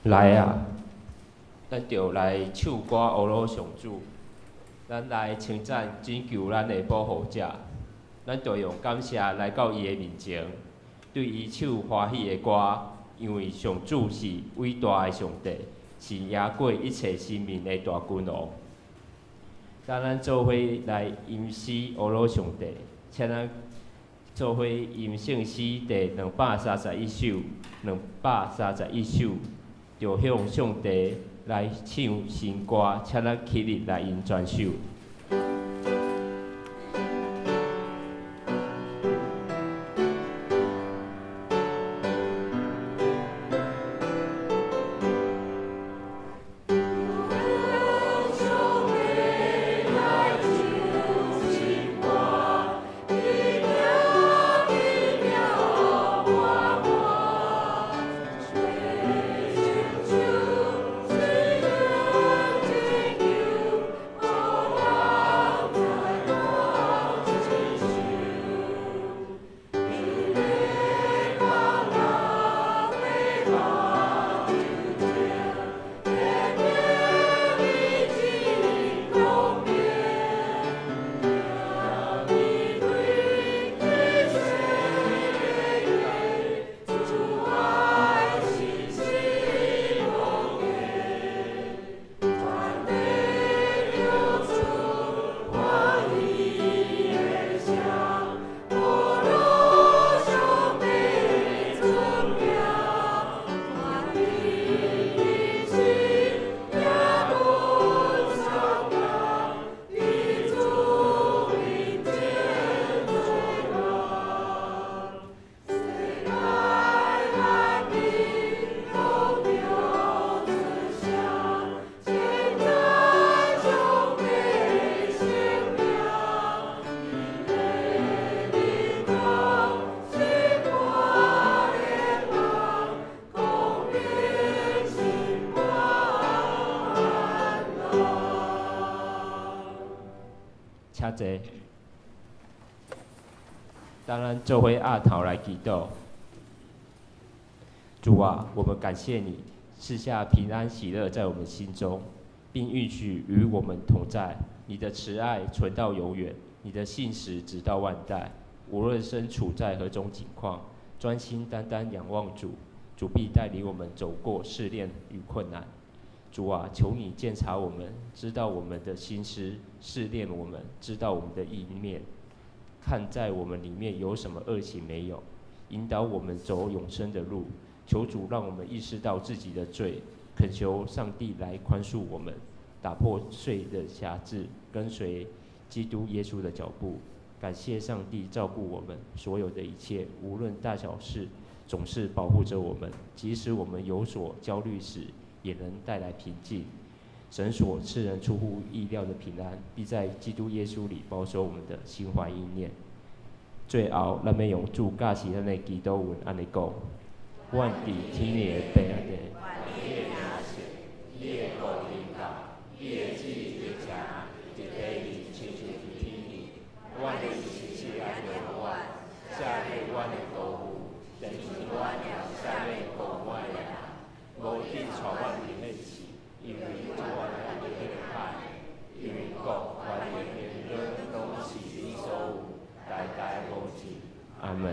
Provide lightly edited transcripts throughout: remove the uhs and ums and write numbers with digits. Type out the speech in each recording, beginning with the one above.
来啊！咱就来唱歌阿罗上主，咱来称赞拯救咱的保护者。咱就用感谢来到伊的面前，对伊唱欢喜的歌，因为上主是伟大的上帝，是赢过一切生命的大君王。咱做伙来吟诗阿罗上帝，请咱做伙吟圣诗第231首，231首，就向上帝来唱新歌，请咱起立来吟全首。请坐，当然做伙压头来祈祷。主啊，我们感谢你赐下平安喜乐在我们心中，并允许与我们同在。你的慈爱存到永远，你的信实直到万代。无论身处在何种境况，专心单单仰望主，主必带领我们走过试炼与困难。主啊，求你鉴察我们，知道我们的心思，试炼我们，知道我们的意念，看在我们里面有什么恶行没有，引导我们走永生的路。求主让我们意识到自己的罪，恳求上帝来宽恕我们，打破罪的辖制，跟随基督耶稣的脚步。感谢上帝照顾我们所有的一切，无论大小事，总是保护着我们，即使我们有所焦虑时，也能带来平静。神所赐人出乎意料的平安，必在基督耶稣里保守我们的心怀意念。最后，咱要用主教是咱的祈祷文安尼讲：阮伫天的爸地，你的名称，你的国临到，你的旨意就成，一地里亲像伫天里。阮的日时来着阮，赦免阮的过犯，等于阮了赦免过阮的人。无紧带阮入迄市，因为主啊，咱的迄个歹，因为国、权力、权柄，拢是你所有，代代无尽。阿门。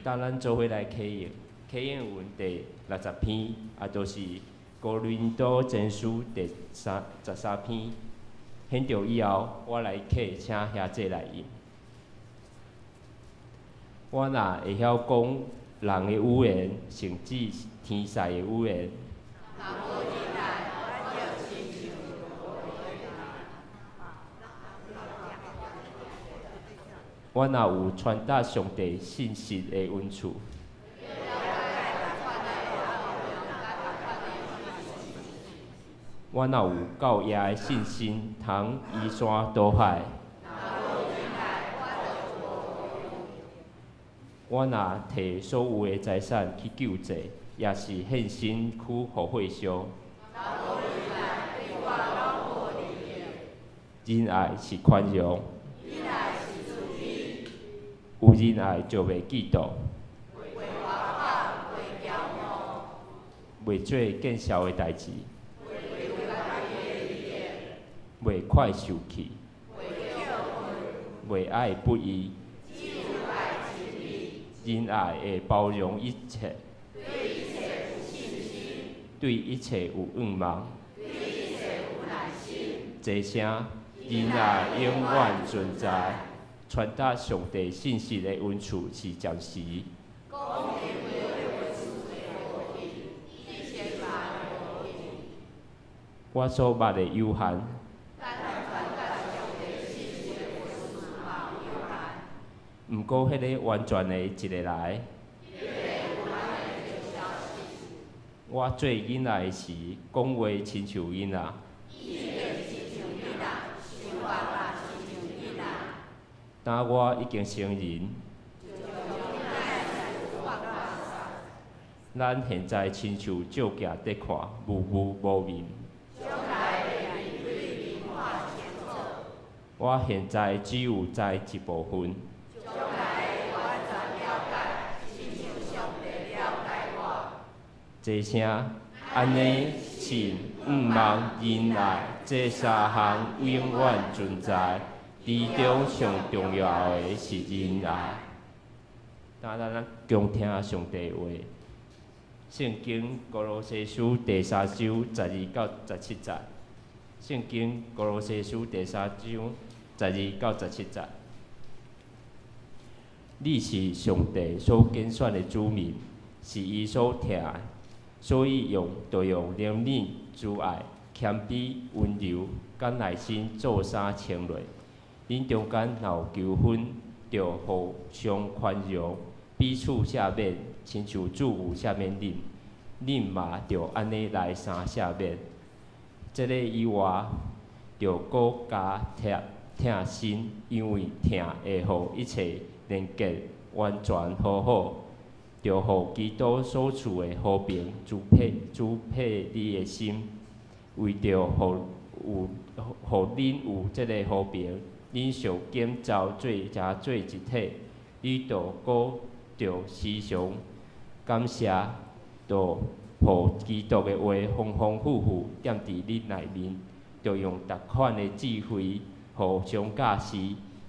当咱做伙来启应文第60篇，也就是哥林多前书第13篇。显着以后，我来启，请兄姐来吟。我若会晓讲人的语言甚至天使的语言。我若有传达上帝信息的恩赐，我若有够野的信心，通移山倒海。我若摕所有的财产去救济，也是献身去互会烧。仁爱是宽容，有仁爱就袂嫉妒，袂做见笑的代志，袂快受气，袂爱不义。仁爱会包容一切，对一切有愿望，这声仁爱永远存在。传达上帝信息的恩赐是暂时。我所捌的有限，毋过迄个完全的一个来。我做囡仔的时，讲话亲像囡仔。当我已经成人，咱现在亲像照镜在看，无无面。我现在只有知一部分。这声安尼信、毋望、仁爱，这三项永远存在。其中上重要的是仁爱。当咱共听上帝话，圣经歌罗西书第3章12到17节。圣经歌罗西书第3章12到17节。你是上帝所拣选的子民，是伊所疼爱，所以用怜悯、慈爱、谦卑、温柔、甲耐心做相称落。恁中间若有纠纷，就互相宽容，彼此赦免，亲像主有赦免恁，恁嘛就安尼来相赦免。这个以外，就搁加疼心，因为疼会互一切连结完全和好，就互基督所赐的和平支配你的心，为着互恁有这个和平。恁受建造做一体，你就搁着时常感谢，就互基督的话丰丰富富踮伫恁内面，就用逐款的智慧，互相教示，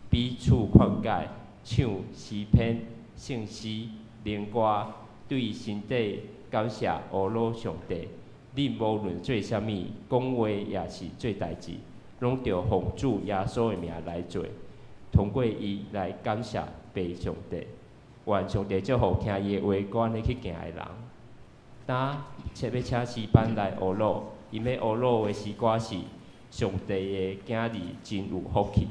彼此劝解，唱诗篇、圣诗、灵歌，对身体感谢阿罗上帝。恁无论做啥物，讲话也是做代志。拢着奉主耶稣的名来做，通过伊来感谢父上帝。愿上帝祝福听伊的话，赶紧去行的人。当要请诗班来学录，因要学录的诗歌是上帝的囝儿真有福气。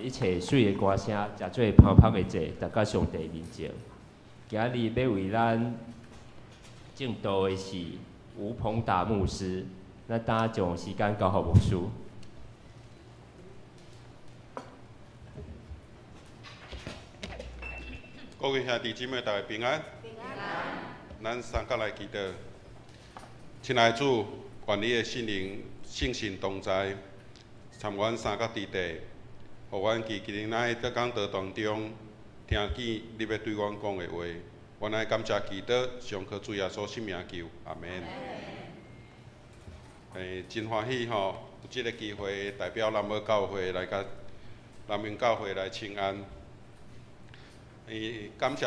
一切水的歌声，食做香香的祭，达到上帝面前。今日要为咱正道的是吴鹏达牧师，咱等将时间交予牧师。各位兄弟姊妹，大家平安。平安。咱三角来祈祷，亲爱的主，愿你的圣灵圣神同在，参阮三角之地，互阮伫今日咱的讲道当中，听见你要对阮讲的话。阮来感谢祈祷，上靠主耶稣圣名求，阿门。真欢喜吼，有即个机会代表南澳教会来甲南明教会来请安。感谢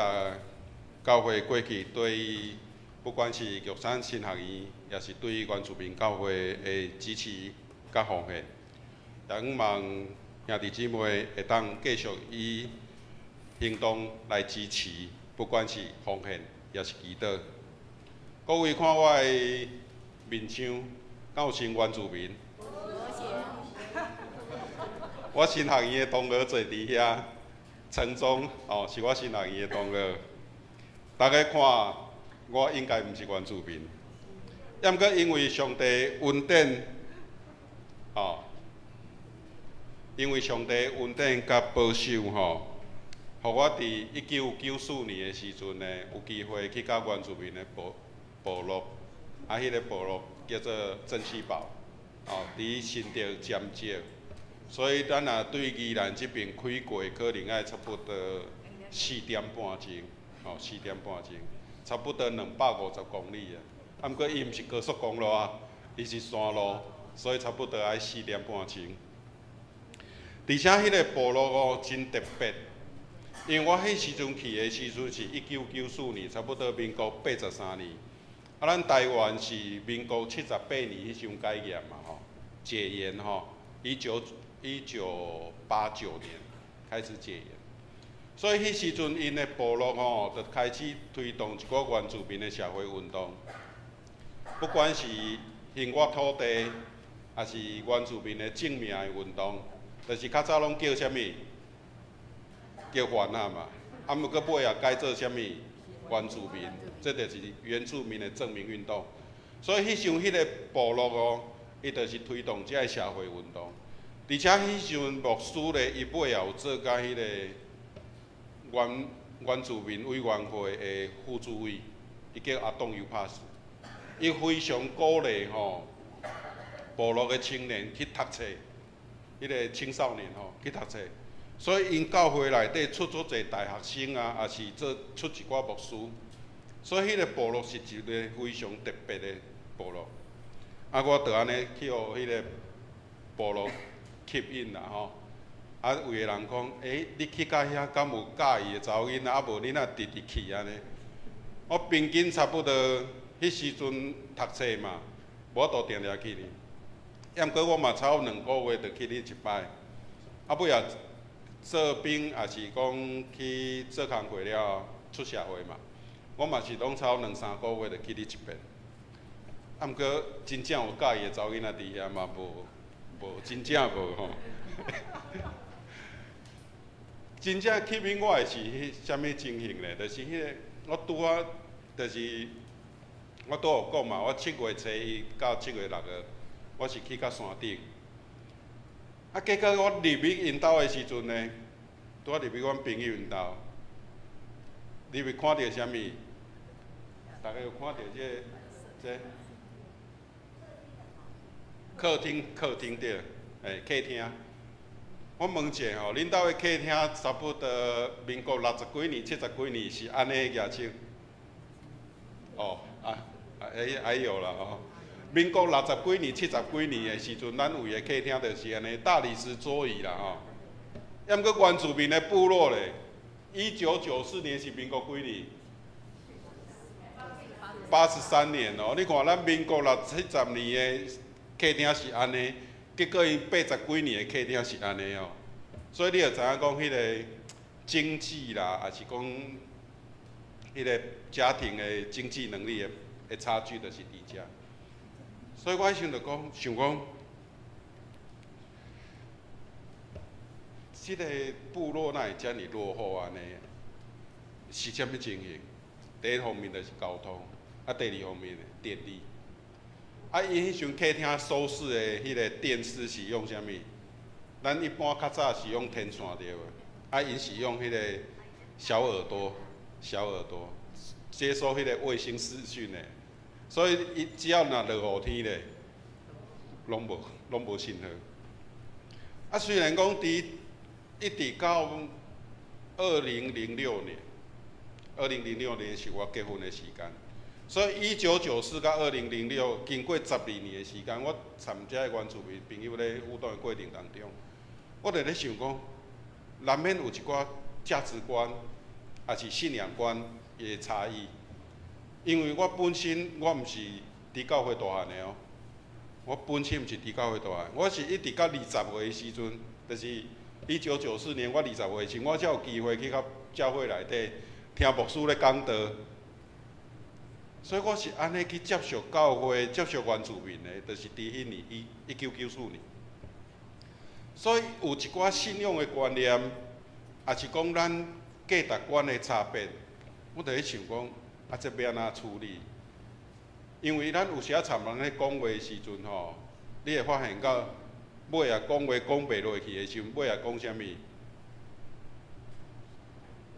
教会过去对于不管是玉山新学院，也是对于原住民教会的支持甲奉献，也希望兄弟姊妹会当继续以行动来支持，不管是奉献也是祈祷。各位看我的面相，敢有像原住民？我新学院的同学坐伫遐。陈忠哦，是我新学院的同学。大家看，我应该毋是原住民，要毋过因为上帝恩典，哦，因为上帝恩典甲保守吼，互我伫1994年的时阵呢，有机会去到原住民的部落，迄个部落叫做珍稀堡，哦，伫新竹尖石。所以咱若对宜兰这边开过，可能要差不多4点半钟，哦，4点半钟，差不多250公里啊。啊，毋过伊毋是高速公路啊，伊是山路，所以差不多要4点半钟。而且迄个部落哦真特别，因为我迄时阵去的时阵是1994年，差不多民国83年。啊，咱台湾是民国78年迄时阵改严嘛吼，解严吼，1989年开始戒严，所以迄时阵因的部落吼，就开始推动一个原住民的社会运动，不管是兴我土地，还是原住民的正名的运动，就是较早拢叫啥物？叫原啊嘛，啊毋过尾也改做啥物？原住民，这就是原住民的证明运动。所以迄时阵迄个部落哦，伊就是推动这个社会运动。而且迄时阵牧师咧，伊尾也有做甲迄个原住民委员会的副主委，伊叫阿东尤帕斯。伊非常鼓励吼部落的青年去读册，迄个青少年吼去读册。所以因教会内底出足侪大学生啊，也是出一寡牧师。所以迄个部落是一个非常特别的部落。啊，我就安尼去互迄个部落吸引啦吼。啊，有个人讲，你去到遐敢有介意的查某囡仔，啊无你若直直去安尼？我平均差不多迄时阵读册嘛，无都定定去哩。要毋过我嘛差不多2个月就去哩一摆，啊尾也做兵，也是讲去做工课了出社会嘛。我嘛是拢差不多2、3个月就去哩一遍。啊，毋过真正有介意的查某囡仔伫遐嘛无真正无吼。真正吸引我的是迄啥物情形咧？就是迄个我拄啊，就是我拄有讲嘛，我7月初1到7月6号，我是去到山顶。啊，结果我入去因兜的时阵呢，拄啊入去阮朋友因兜，入去看到啥物？大家有看到这客厅对，客厅。我问一下吼，恁兜的客厅差不多民国60几年、70几年是安尼个举手？哦，还有啦哦。民国60几年、70几年的时阵，咱有个客厅就是安尼大理石桌椅啦吼。要毋过原住民的部落咧，1994年是民国几年？83年哦。你看咱民国60、70年的客厅是安尼。结果因80几年的客厅是安尼哦，所以你就知影讲迄个经济啦，还是讲迄个家庭的经济能力的差距，就是伫遮。所以我想讲，这个部落哪会遮尔落后安尼？是啥物情形？第一方面就是交通，第二方面电力。伊迄阵客厅收视的迄个电视是用啥物？咱一般较早是用天线对无？因是用迄个小耳朵，接收迄个卫星视讯的，所以伊只要若落雨天咧，拢无信号。虽然讲一直到2006年是我结婚的时间，所以1994到2006，经过12年的时间，我参遮的原住民朋友咧互动的过程当中，我就咧想讲，难免有一寡价值观，也是信仰观的差异。因为我本身我毋是伫教会大汉的哦，我本身毋是伫教会大汉，我是一直到20岁的时阵，就是1994年我20岁时，我才有机会去到教会内底听牧师咧讲道。所以我是安尼去接受教会、接受原住民的，就是伫迄年1994年。所以有一寡信仰的观念，也是讲咱价值观的差别，我就咧想讲，这要安怎处理？因为咱有时啊，参人咧讲话的时阵吼，你会发现到尾啊讲话讲袂落去的时阵，尾啊讲啥物？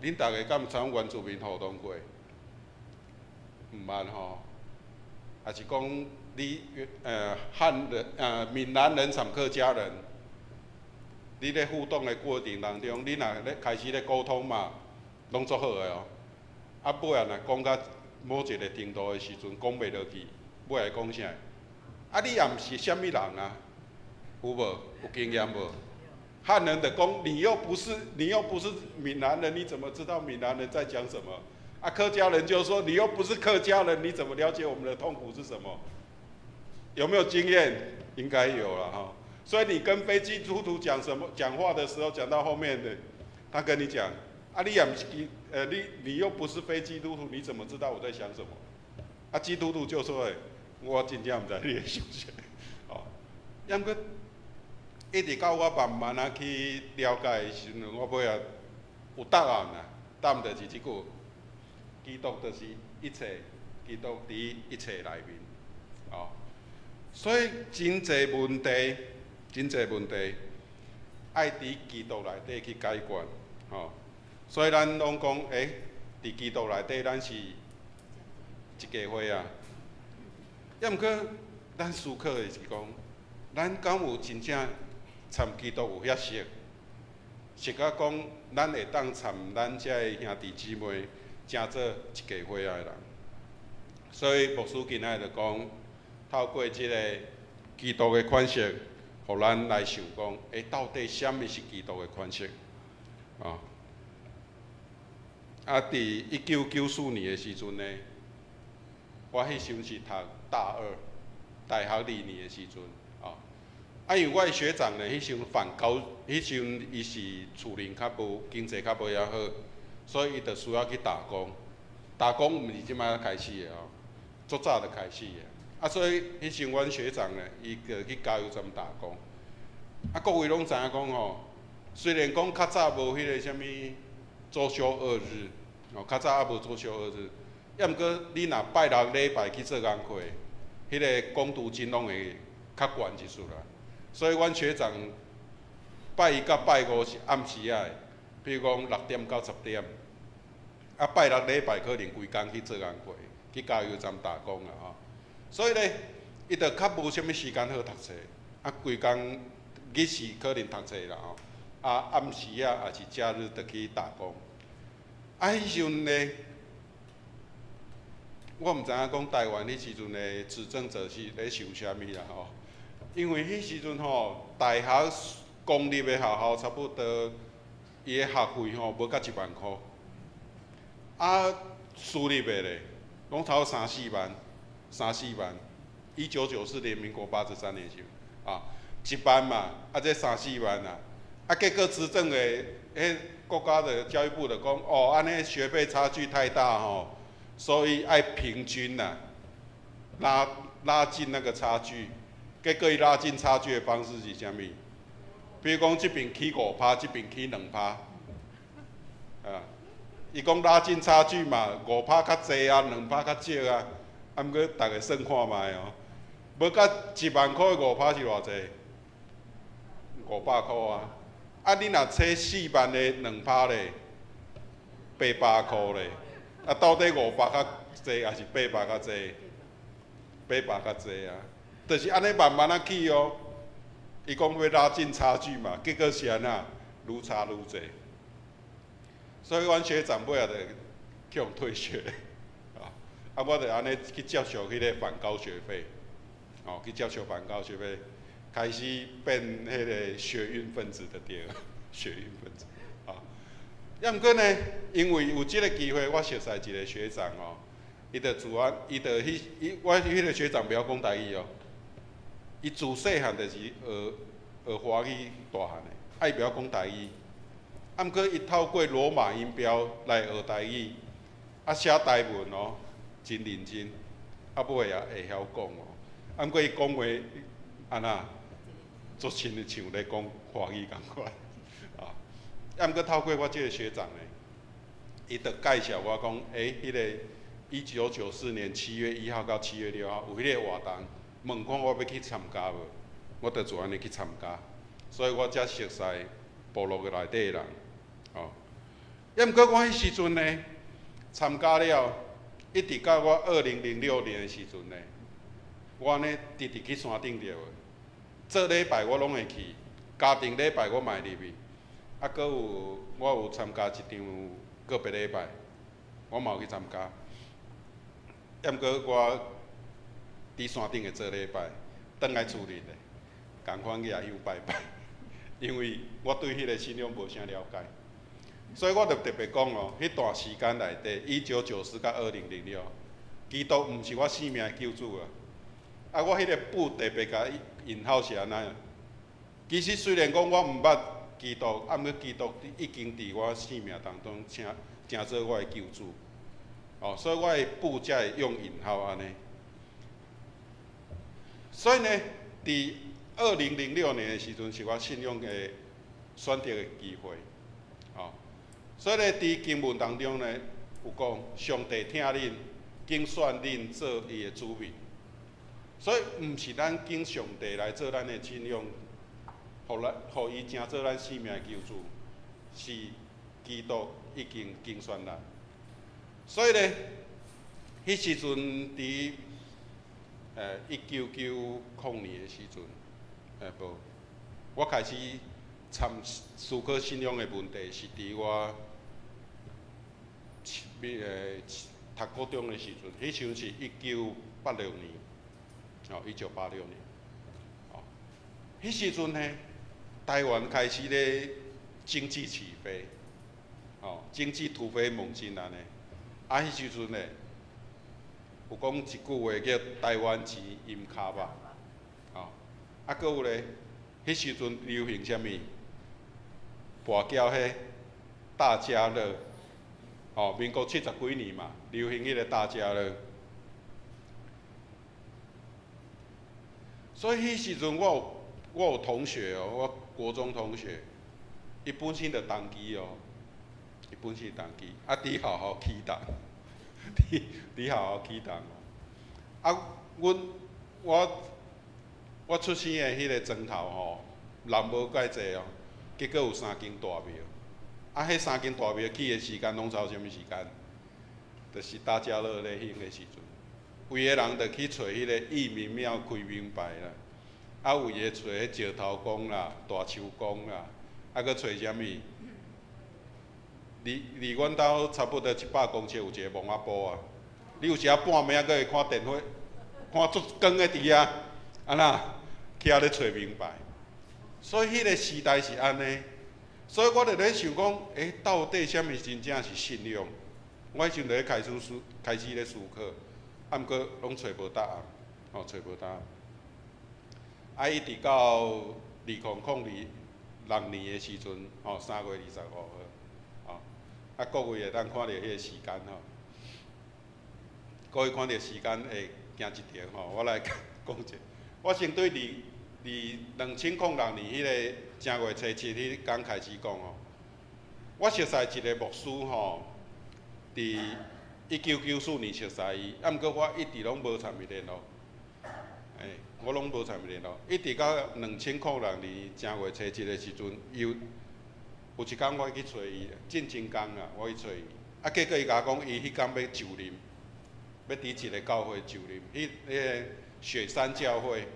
恁大家敢有参原住民互动过？毋捌吼，也是讲你汉人闽南人参客家人，你咧互动的过程当中，你若咧开始咧沟通嘛，拢足好个哦。尾啊若讲到某一个程度的时阵，讲袂落去，尾来讲啥？你也毋是啥物人啊？有无？有经验无？汉人的讲，你又不是闽南人，你怎么知道闽南人在讲什么？客家人就说你又不是客家人，你怎么了解我们的痛苦是什么？有没有经验？应该有了哈。所以你跟非基督徒讲话的时候，讲到后面的，他跟你讲，你也不是你又不是非基督徒，你怎么知道我在想什么？基督徒就说我真正唔知你在想啥。哦，要唔过一直到我慢慢去了解的时阵，我尾啊有答案啦。答案就是这句。基督就是一切，基督伫一切内面，哦，所以真侪问题，爱伫基督内底去解决，哦，所以咱拢讲，伫基督内底，咱是一家伙啊。要毋过，咱思考的是讲，咱敢有真正参基督有遐熟到讲，咱会当参咱遮的兄弟姊妹。成做一家伙仔的人，所以牧师今仔就讲，透过即个基督的款式，互咱来想讲，到底什么是基督的款式？伫1994年的时阵呢，我迄时是读大学2年的时阵，因为我的学长呢，迄时迄时伊是厝邻较无经济较无遐好。所以伊就需要去打工，打工毋是即摆开始的哦，足早就开始的。所以迄时阮学长呢，伊就去加油站打工。各位拢知影讲吼，虽然讲较早无迄个啥物周休2日，较早无周休2日，要毋过你若拜六礼拜去做工课，迄个工读金拢会较悬一丝啦。所以阮学长拜一到拜五是暗时仔的。比如讲6点到10点，拜六礼拜可能规工去做工课，去加油站打工啦吼。所以咧，伊就较无啥物时间好读册，规工日时可能读册啦吼，暗时也是假日就去打工。迄时阵咧，我毋知影讲台湾迄时阵的执政者是咧想啥物啦吼，因为迄时阵吼，大学公立的学校差不多。伊的学费吼无到1万块，私立的咧，拢差不多3、4万。1994年，民国83年时，1万嘛，这3、4万啊，结果执政的国家的教育部就讲，安尼学费差距太大吼，所以爱平均啦，拉近那个差距。结果伊拉近差距的方式是啥物？比如讲，即边起5%，即边起2%，啊，伊讲拉近差距嘛，5%较济啊，2%较少啊，啊，毋过大家算看卖哦，要甲1万块5%是偌济？500块啊，啊，你若找4万的2%咧，800块咧，啊，到底500较济，还是800较济？800较济啊，就是安尼慢慢啊起哦。伊讲要拉近差距嘛，结果是安那愈差愈济。所以阮学长尾仔就叫退学，啊，我就安尼去接受迄个反高学费，哦，去接受反高学费，开始变迄个学运分子的对，学运分子，啊，要毋过呢，因为有即个机会，我熟悉一个学长哦，伊就自然，我迄个学长不要讲台语哦。伊自细汉就是学华语大汉的，啊伊不晓讲台语，啊毋过伊透过罗马音标来学台语，啊写台文哦，真认真，啊尾也会晓讲哦，啊毋过伊讲话安那，足亲的像咧讲华语共款，啊，啊毋过透过我即个学长呢，伊就介绍我讲，迄个1994年7月1号到7月6号有迄个活动。问看我要去参加无？我就自然的去参加，所以我才熟悉部落个内底的人。哦，也毋过我迄时阵呢，参加了，一直到我2006年的时阵呢，我呢直直去山顶着。做礼拜我拢会去，家庭礼拜我嘛会入去。啊，搁有我有参加一场个别礼拜，我嘛有去参加。也毋过我。伫山顶会做礼拜，倒来厝里咧，共款去也有拜拜，因为我对迄个信仰无啥了解，所以我就特别讲哦，迄段时间内底，1994到2006，基督毋是我生命的救主啊！啊，我迄个布特别甲引号是安那样。其实虽然讲我毋捌基督，啊，毋过基督已经伫我生命当中成做我的救主，哦，所以我的布才会用引号安尼。所以呢，伫2006年的时阵，是我信仰的选择的机会，哦。所以呢，伫经文当中呢，有讲上帝听恁，拣选恁做伊的子民。所以，毋是咱敬上帝来做咱的信仰，互伊成做咱生命的救主，是基督已经拣选咱。所以呢，迄时阵伫1990年的时阵，无，我开始思考信仰的问题，是伫我读高中的时阵，迄时阵是1986年，哦，1986年，哦，迄时阵呢，台湾开始咧经济起飞，哦，经济突飞猛进安尼，啊，迄时阵呢。有讲一句话叫“台湾钱淹骹肉”，哦，啊，搁有咧，迄时阵流行啥物？跋筊迄大家乐，哦，民国70几年嘛，流行迄个大家乐。所以迄时阵我有同学哦，我国中同学，伊本身就当机哦，伊本身当机，啊，伫学校起档。伫学校起档哦，啊，我出生的迄个庄头吼，人无介济哦，结果有3间大庙，啊，迄3间大庙起的时间拢超啥物时间？就是大家乐咧兴的时阵，有的人就去找迄个义民庙开明牌啦，啊，有的找迄石头公啦、大树公啦，啊，搁找啥物？离阮兜差不多100公尺有一个蒙阿波啊，你有时啊半暝啊，搁会看电火，看足光的伫遐，安那徛咧找明白。所以迄个时代是安尼，所以我就咧想讲，到底啥物真正是信仰？我迄阵就咧开始咧思考，啊，毋过拢找无答案，哦，找无答案。啊，一直到2006年的时阵，哦，3月25号。啊，各位会当看到迄个时间吼，各位看到时间会惊一条吼，我来讲者。我先对2006年迄个正月初7迄天开始讲哦，我熟悉一个牧师吼，伫1994年熟悉伊，啊，毋过我一直拢无参与联络，我拢无参与联络，一直到2006年正月初7的时阵，有一天我去找伊，进前工啊，我去找伊，啊，结果伊甲我讲，伊迄天要就任，要伫一个教会就任，迄个雪山教会。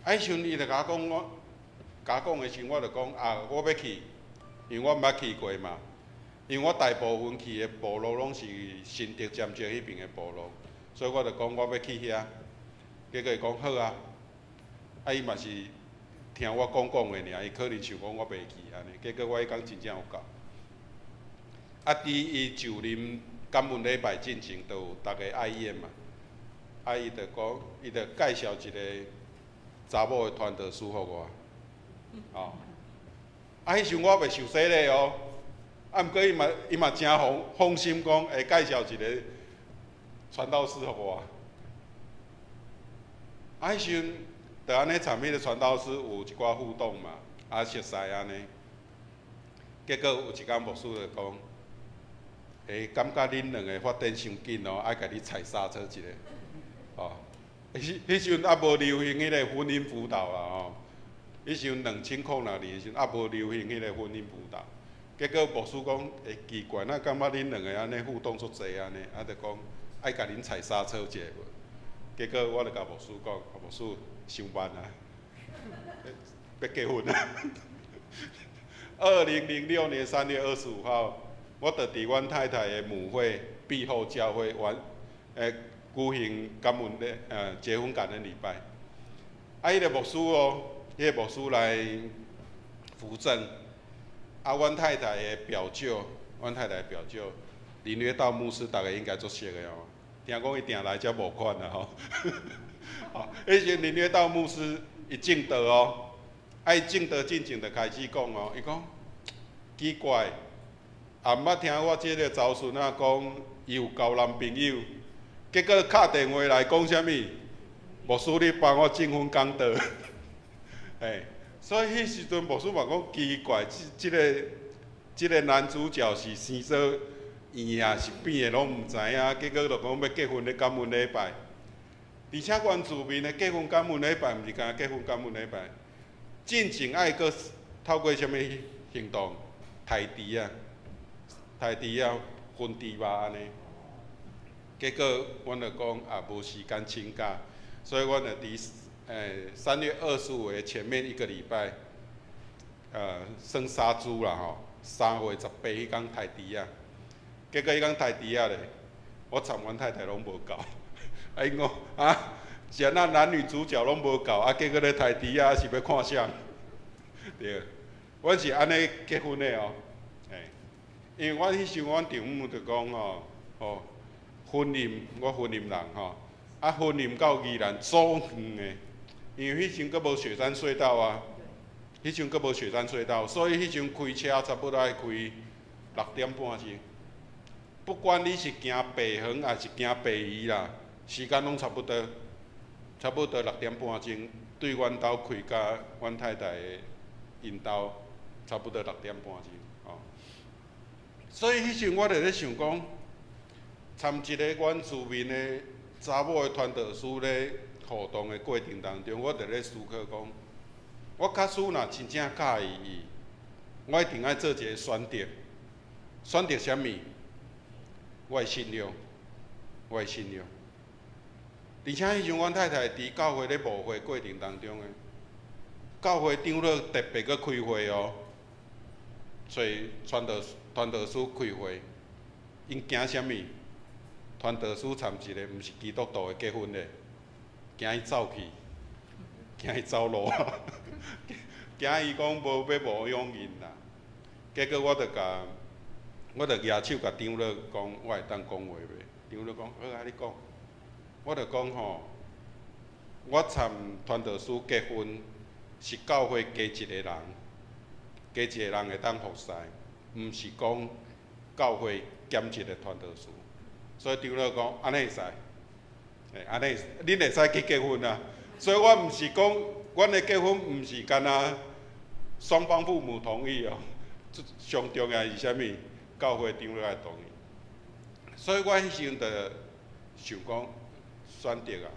啊，迄时阵伊就甲我讲，甲我讲的时，我就讲啊，我要去，因为我毋捌去过嘛。因为我大部分去的部落拢是新竹尖石迄边的部落，所以我就讲我要去遐。结果伊讲好啊，啊伊嘛是听我讲的尔，伊可能想讲我袂去安尼。结果我迄天真正有到。啊，伫伊就任感恩礼拜进前，就有逐个爱宴嘛。啊，伊就讲，伊就介绍一个查某的传道书互我，哦。啊，迄时我袂受洗礼哦。啊，毋过伊嘛真放心讲会介绍一个传道师互我。啊，迄时阵就安尼参迄个传道师有一寡互动嘛，啊熟悉安尼。结果有一天牧师就讲，感觉恁两个发展伤紧哦，爱甲你踩刹车一下。哦，迄时阵还无流行迄个婚姻辅导啦吼。迄时阵2006年时阵还无流行迄个婚姻辅导。结果牧师讲，奇怪，那感觉恁两个安尼互动足侪安尼，啊，就讲爱甲恁踩刹车一下无？结果我就甲牧师讲，牧师上班啊，要结婚啊。2006年3月25号，我就伫阮太太的母会闭后教会举行感恩礼，结婚感恩礼拜。啊，迄个牧师哦，迄个牧师来扶正。啊，阮太太的表舅，林约道牧师，大家应该足熟的哦。听讲伊定来才募款啦吼。哦，迄时林约道牧师伊正道哦，啊伊正道进前就开始讲哦，伊讲奇怪，也毋捌听我即个查某孙仔讲伊有交男朋友，结果敲电话来讲啥物？牧师你帮我证婚讲道，所以迄时阵牧师嘛讲奇怪，即个男主角是生做圆啊是扁的，拢毋知影。结果就讲要结婚咧感恩礼拜，而且原住民的结婚感恩礼拜，毋是干结婚感恩礼拜，进前爱阁透过啥物行动？抬猪啊，分猪肉安尼。结果阮就讲啊，无时间请假，所以阮就伫3月25的前面一个礼拜，算杀猪啦吼，3月18迄天抬猪啊，结果迄天抬猪啊咧，我参阮太太拢无够，啊伊讲啊，既然男女主角拢无够，啊结果咧抬猪啊是要看啥？对，阮是安尼结婚的哦，因为阮迄时阮丈母就讲吼，婚姻我婚姻人吼，啊婚姻到宜兰足远的。因为迄阵阁无雪山隧道啊，所以迄阵开车差不多爱开6点半钟。不管你是行北横还是行北宜啦，时间拢差不多6点半钟。对阮兜开甲阮太太的因兜差不多6点半钟哦。所以迄阵我就咧想讲，参一个原住民的查某的传道师咧。互动的过程当中，我就咧思考讲，我假使若真正介意伊，我一定爱做一个选择。选择啥物？我的信仰。而且迄阵阮太太伫教会咧牧会过程当中诶，教会长老特别搁开会哦，找传道师开会，因惊啥物？传道师参一个毋是基督徒的结婚咧。惊伊走去，惊伊走路啊！惊伊讲要无养因啦。结果我就举手甲长老讲，我会当讲话袂？长老讲好啊，你讲。我就讲吼，我参传道师结婚是教会加一个人会当服侍，毋是讲教会减一个传道师。所以长老讲安尼会使。安尼，恁会使去结婚啊？所以我毋是讲，阮的结婚毋是干那双方父母同意哦，上重要是啥物？教会长老来同意。所以我迄时阵就想讲，选择啊，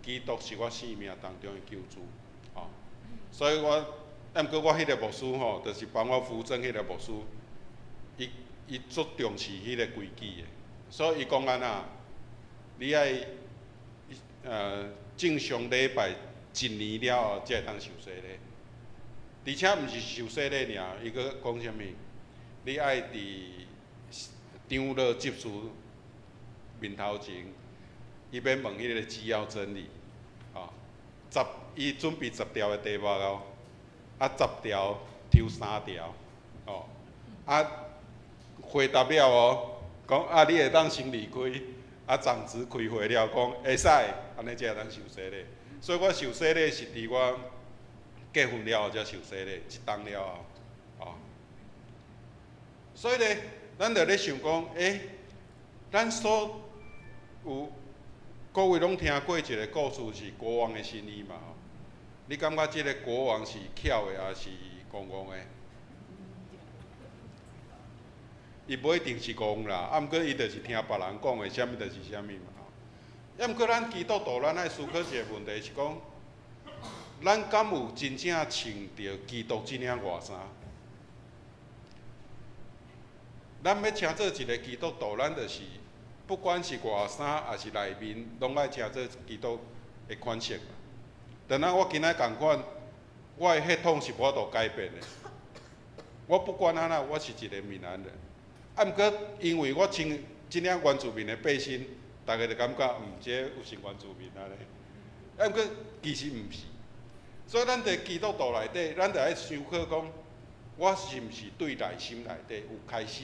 基督是我生命当中的救主，哦，所以我，毋过我迄个牧师吼，就是帮我扶正迄个牧师，伊足重视迄个规矩的，所以伊讲安那，你爱正常礼拜1年了后，才会当受洗礼。而且毋是受洗礼尔，伊搁讲啥物？你爱伫长老执事面头前，伊免问迄个只要真理，哦伊准备10条的题目哦，啊10条抽3条，哦，啊回答了哦，讲啊你会当先离开，啊长子开会了，讲会使，安尼才会当受洗礼。所以我受洗礼是伫我结婚了后才受洗礼，一冬了后，哦。所以咧，咱就咧想讲，咱所有各位拢听过一个故事，是国王的新衣嘛？吼，你感觉即个国王是巧的，还是戆戆的？伊不一定是戆啦，啊，毋过伊就是听别人讲的，啥物就是啥物嘛。吼，啊，毋过咱基督徒，咱爱思考一个问题是讲，咱敢有真正穿着基督这领外衫？咱要请做一个基督徒，咱就是不管是外衫还是内面，拢爱请做基督的款式嘛。等下我今仔共款，我的血统是无法度改变的。我不管安那，我是一个闽南人。啊，毋过因为我穿即领原住民的背心，大家就感觉这有是原住民安尼。啊，毋过其实毋是。所以咱伫基督徒内底，咱就爱思考讲，我是毋是对内心内底有开始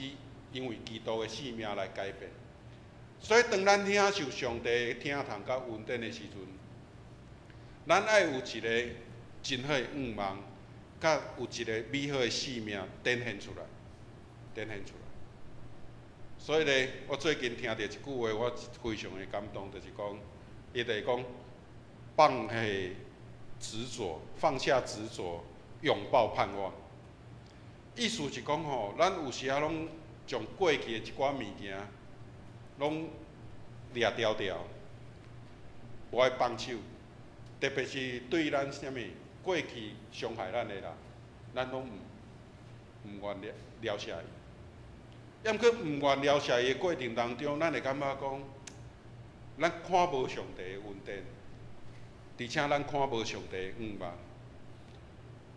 因为基督的性命来改变？所以当咱领受上帝听堂甲恩典的时阵，咱爱有一个真好的愿望，甲有一个美好的性命展现出来，展现出来。所以咧，我最近听到一句话，我非常的感动，就是讲，伊就是讲，放下执着，放下执着，拥抱盼望。意思是讲吼，咱有时啊拢将过去的一寡物件，拢掠条条，无爱放手。特别是对咱啥物过去伤害咱的人，咱拢唔愿了下伊。要毋过唔愿了下伊的过程当中，咱会感觉讲，咱看无上帝的恩典，而且咱看无上帝的愿望。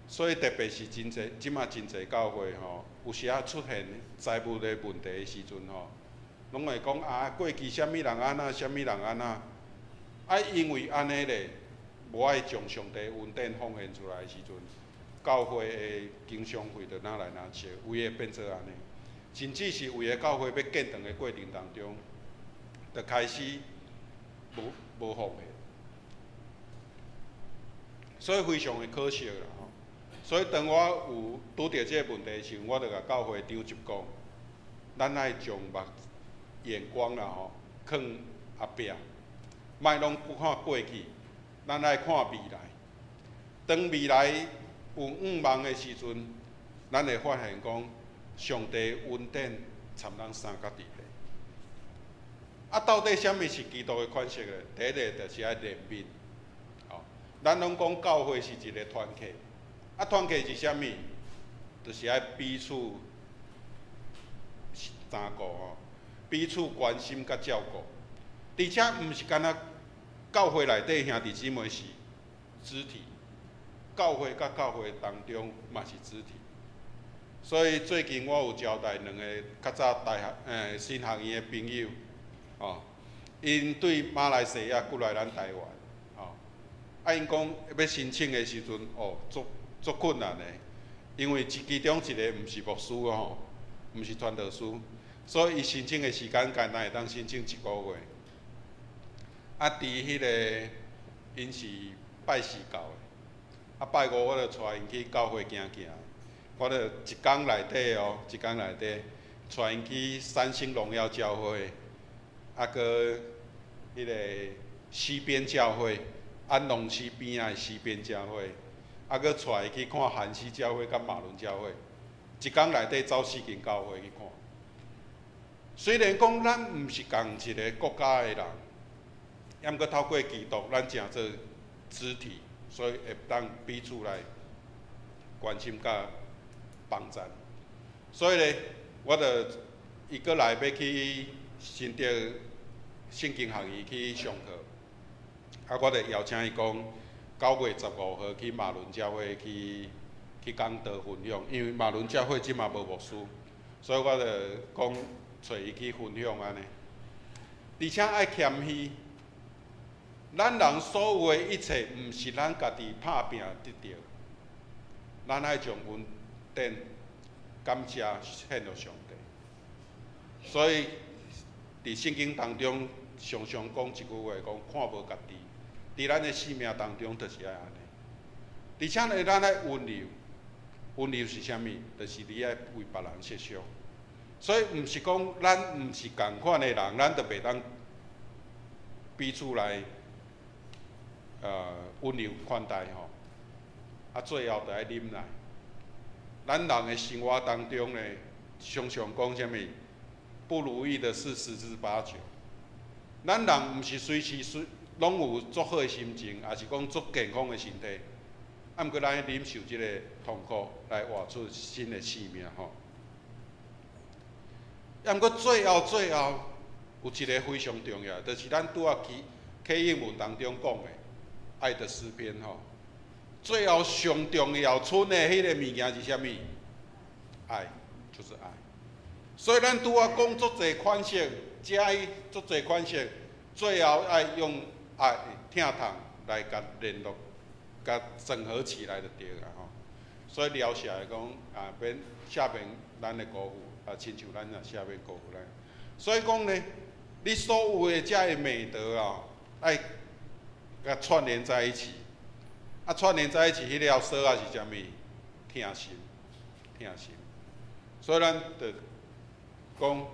所以特别是真济，即马真济教会吼，有时啊出现财务的问题的时阵吼，拢会讲啊，过去啥物人安那，啥物人安那，啊因为安尼咧，无爱将上帝恩典奉献出来的时阵，教会的经常会就哪来哪去，为会变做安尼，甚至是为了教会要建堂的过程当中，就开始无奉献，所以非常的可惜啦。所以，当我有拄着这个问题时，我就甲教会长就讲，咱爱将眼光啦吼，放后壁，莫拢不看过去，咱爱看未来。当未来有愿望的时阵，咱会发现讲，上帝恩典参咱三角地咧。啊，到底什物是基督的款式咧？第一个就是爱怜悯，哦，咱拢讲教会是一个团契。啊，团契是啥物？就是爱彼此照顾吼，彼此关心甲照顾，而且毋是干那教会内底兄弟姊妹是肢体，教会甲教会当中嘛是肢体。所以最近我有交代2个较早大学新学院的朋友，哦，因对马来西亚过来咱台湾，哦，啊因讲要申请的时阵，哦，足困难的，因为其中一个毋是牧师吼，毋是传道师，所以伊申请的时间简单会当申请1个月。啊，伫迄个因是拜四教的，啊拜5我就带因去教会行行，我就一工内底哦，一工内底带因去三星荣耀教会，啊个迄个西边教会，安农市边仔的西边教会，啊，搁带伊去看韩西教会甲马伦教会，一工内底走4间教会去看。虽然讲咱毋是共一个国家的人，抑搁透过基督，咱成做肢体，所以会当彼此来关心甲帮助。所以咧，我着伊搁来要去新竹圣经学院去上课，啊，我着邀请伊讲9月15号去马伦教会去讲道分享，因为马伦教会即嘛无牧师，所以我着讲找伊去分享安尼。而且爱谦虚，咱人所有的一切，毋是咱家己拍拼得到，咱爱将恩典感谢献给上帝。所以伫圣经当中，常常讲一句话，讲看无家己，伫咱的生命当中，就是爱安尼。而且呢，咱爱温柔，温柔是啥物？就是你爱为别人设想。所以毋是讲咱毋是共款的人，咱就袂当彼此来温柔款待吼。啊，最后就爱忍耐。咱人的生活当中呢，常常讲啥物？不如意的事10之8九。咱人毋是随时拢有足好的心情，也是讲足健康的身体。啊，毋过咱忍受即个痛苦，来活出新的生命吼。啊，毋过最后有一个非常重要，就是咱拄仔启应文当中讲的爱的诗篇吼。最后上重要剩的迄个物件是啥物？爱，就是爱。所以咱拄仔讲足侪款式，加以足侪款式，最后爱用爱疼痛来甲联络、甲整合起来就对啦吼。所以了下来讲啊，免下面咱的辜负啊，亲像咱啊下面辜负咱。所以讲呢，你所有的遮的美德啊，爱甲串联在一起。啊，串联在一起，迄条绳啊是啥物？疼心，疼心。所以咱就讲，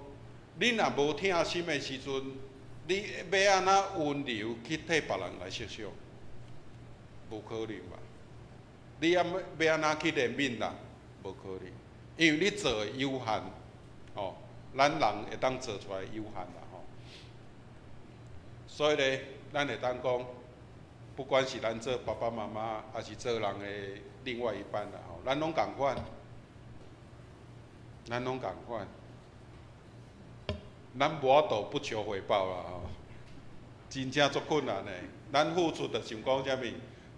你若无疼心的时阵，你要安怎温柔去替别人来设想？无可能吧？你要安怎去怜悯人？无可能，因为你做的有限，哦，咱人会当做出来有限啦吼。所以咧，咱会当讲。不管是咱做爸爸妈妈，还是做人的另外一半啦吼，咱拢共款，咱拢共款，咱无法度不求回报啦吼，真正足困难的。咱付出就想讲啥物？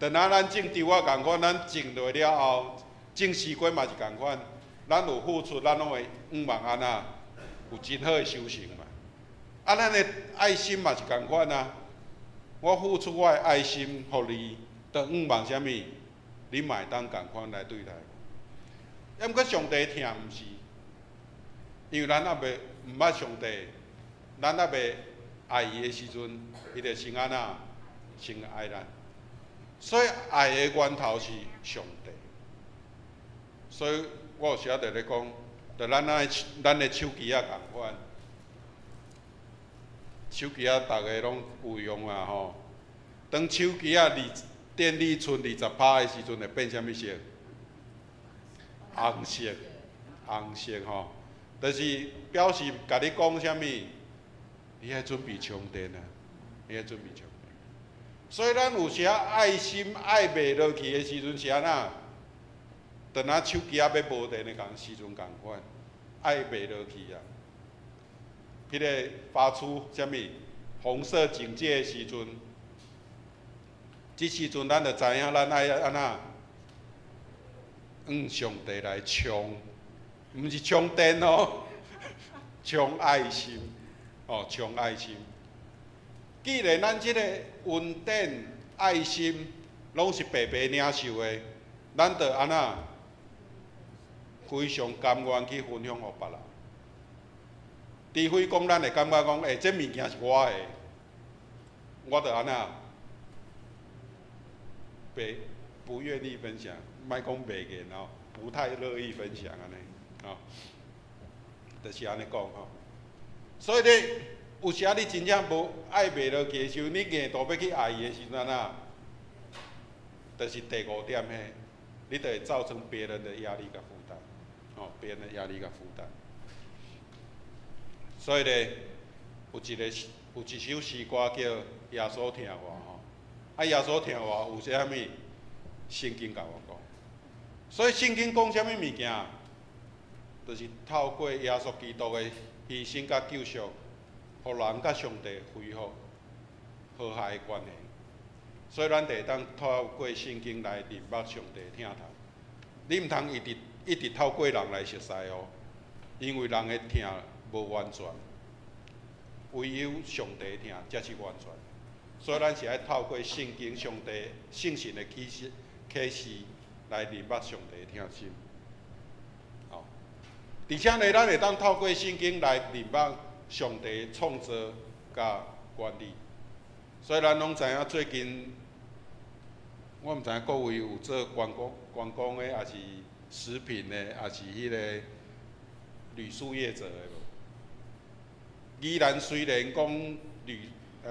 等下咱种稻啊共款，咱种落了后，种西瓜嘛是共款，咱有付出，咱拢会望安那有真好的收成嘛。啊，咱的爱心嘛是共款啊。我付出我的爱心互你，就望啥物？你嘛会当共款来对待。抑毋过上帝疼毋是，因为咱还袂毋捌上帝，咱还袂爱伊的时阵，伊就先安那，先爱咱。所以爱的源头是上帝。所以我有时仔就咧讲，就咱的手机啊共款。手机啊，大家拢有用啊吼。当手机啊电力剩20%的时阵，会变啥物色？红色，红色吼，就是表示甲你讲啥物，你爱准备充电啊，你爱准备充电。所以咱有时爱心爱袂落去的时阵是安那？等下手机啊要无电的时阵共款，爱袂落去啊。迄个发出啥物红色警戒的时阵，即时阵咱就知影咱爱安怎，上帝来充，毋是充电哦，充爱心，哦，充爱心。既然咱即个恩典、爱心拢是白白领受的，咱就安怎非常甘愿去分享互别人。除非讲咱会感觉讲，这物件是我的，我就安那，不愿意分享，莫讲袂言哦，不太乐意分享安尼，哦，就是安尼讲吼。所以咧，有时你真正无爱袂落去的时候，你硬度要去爱伊的时阵安那，就是第5点迄，你就会造成别人的压力甲负担，哦，别人的压力甲负担。所以咧，有一首诗歌叫《耶稣听我》吼，啊，耶稣听我有啥物？圣经甲我讲，所以圣经讲啥物物件，就是透过耶稣基督的牺牲甲救赎，互人甲上帝恢复和谐的关系。所以咱得当透过圣经来明白上帝的听头。你毋通一直透过人来熟悉哦，因为人的听无完全，唯有上帝听才是完全。所以咱是爱透过圣经上帝圣神的启示来明白上帝的听心。哦，而且呢，咱会当透过圣经来明白上帝的创造甲管理。所以咱拢知影最近。我毋知影各位有做观光的，还是食品的，还是迄个旅宿业者的无？宜兰虽然讲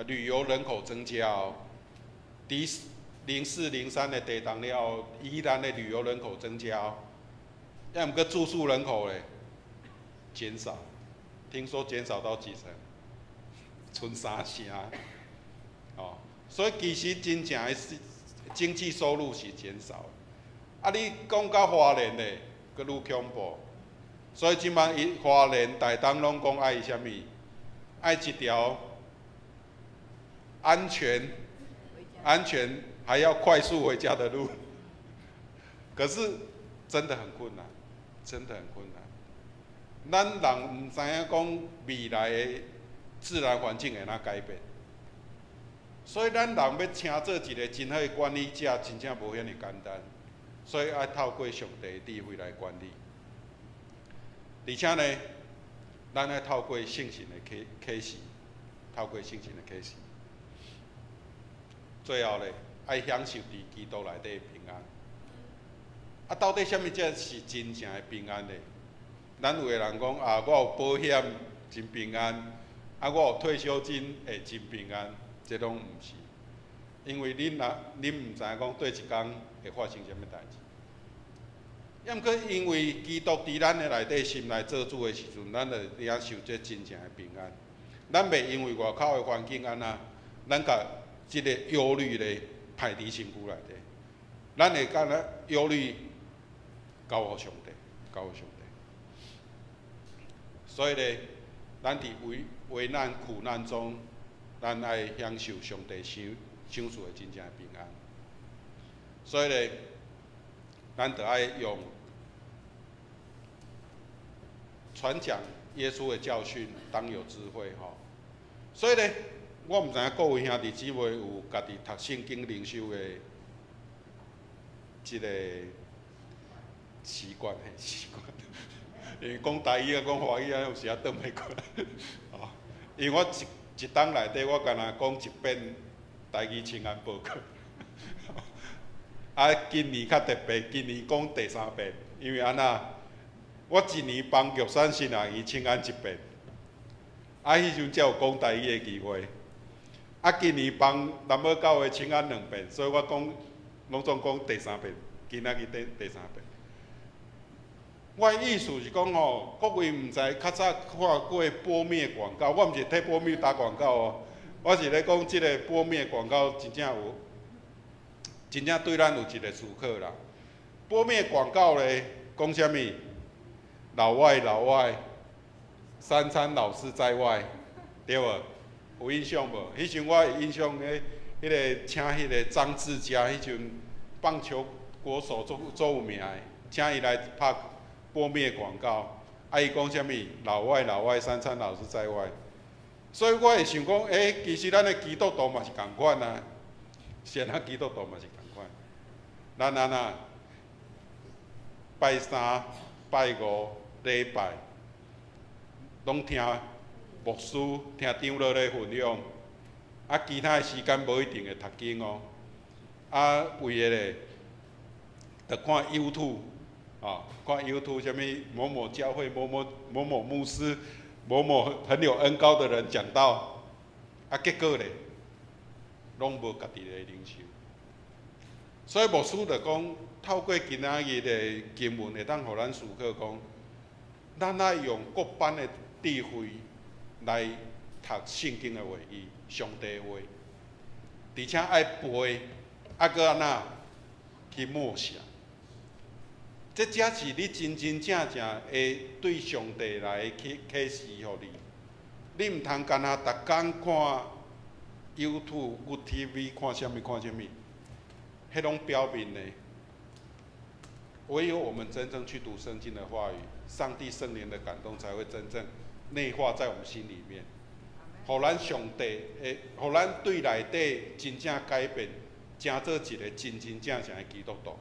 旅游人口增加哦，伫04、03的地震了后，宜兰的旅游人口增加哦，要毋过住宿人口咧减少，听说减少到几成？剩3成。哦，所以其实真正的经济收入是减少，啊！你讲到花莲嘞，佫愈恐怖。所以即摆花莲、台东拢讲爱啥物？爱一条安全还要快速回家的路。可是真的很困难，真的很困难。咱人毋知影讲未来的自然环境会哪改变。所以咱人要请做一个真好的管理者，真正无遐尼简单。所以爱透过上帝的智慧来管理，而且呢，咱爱透过圣神的启示，透过圣神的启示，最后呢，爱享受伫基督内底的平安。啊，到底啥物才是真正的平安呢？咱有个人讲啊，我有保险真平安，啊，我有退休金会真平安。这拢毋是，因为恁毋知影讲对一天会发生啥物代志。要毋过因为基督伫咱的内底心内做主的时阵，咱就领受这真正的平安。咱袂因为外口的环境安那，咱甲即个忧虑咧派伫身躯内底，咱会甲咱忧虑交互上帝，交互上帝。所以咧，咱伫危难苦难中。咱爱享受上帝赏赐的真正平安，所以咧，咱得爱用传讲耶稣的教训，当有智慧吼。所以咧，我毋知影各位兄弟姊妹有家己读圣经灵修的即个习惯，因为讲台语啊，讲华语啊，有时啊转袂过来，哦，因为我一档内底，我敢若讲1遍台语请安报告。啊，今年较特别，今年讲第3遍，因为安那，我一年帮玉山新人伊请安1遍，啊，迄阵才有讲台语的机会。啊，今年帮南澳教会请安2遍，所以我讲拢总讲第3遍，今仔日第3遍。我的意思是讲吼，各位毋知较早看过波面广告，我毋是替波面打广告哦，我是咧讲即个波面广告真正对咱有一个思考啦。波面广告咧讲啥物？老外，三餐老师在外，对无？有印象无？迄阵我有印象迄个请迄个张志佳，迄阵棒球国手做有名的，请伊来拍。波面广告，啊伊讲啥物？老外，三餐老师在外。所以我会想讲，其实咱的基督徒嘛是共款啊，是咱基督徒嘛是共款。咱安那拜三、拜五、礼拜，拢听牧师、听长老咧分享，啊其他的时间无一定会读经哦。啊为个咧，着看 YouTube。看 YouTube 什么某某教会、某某牧师、某某很有恩高的人讲道，啊，结果咧，拢无家己的灵修。所以牧师就讲，透过今仔日的经文，会当互咱思考讲，咱爱用各班的智慧来读圣经的话语、上帝的话，而且爱背，搁安那去默想。这才是你真真正正会对上帝来去启示互你。你毋通干那逐工看 YouTube、TV 看啥物，迄拢表面的。唯有我们真正去读圣经的话语，上帝圣灵的感动才会真正内化在我们心里面，互咱上帝会，互咱对内底真正改变，成做一个真真正正的基督徒。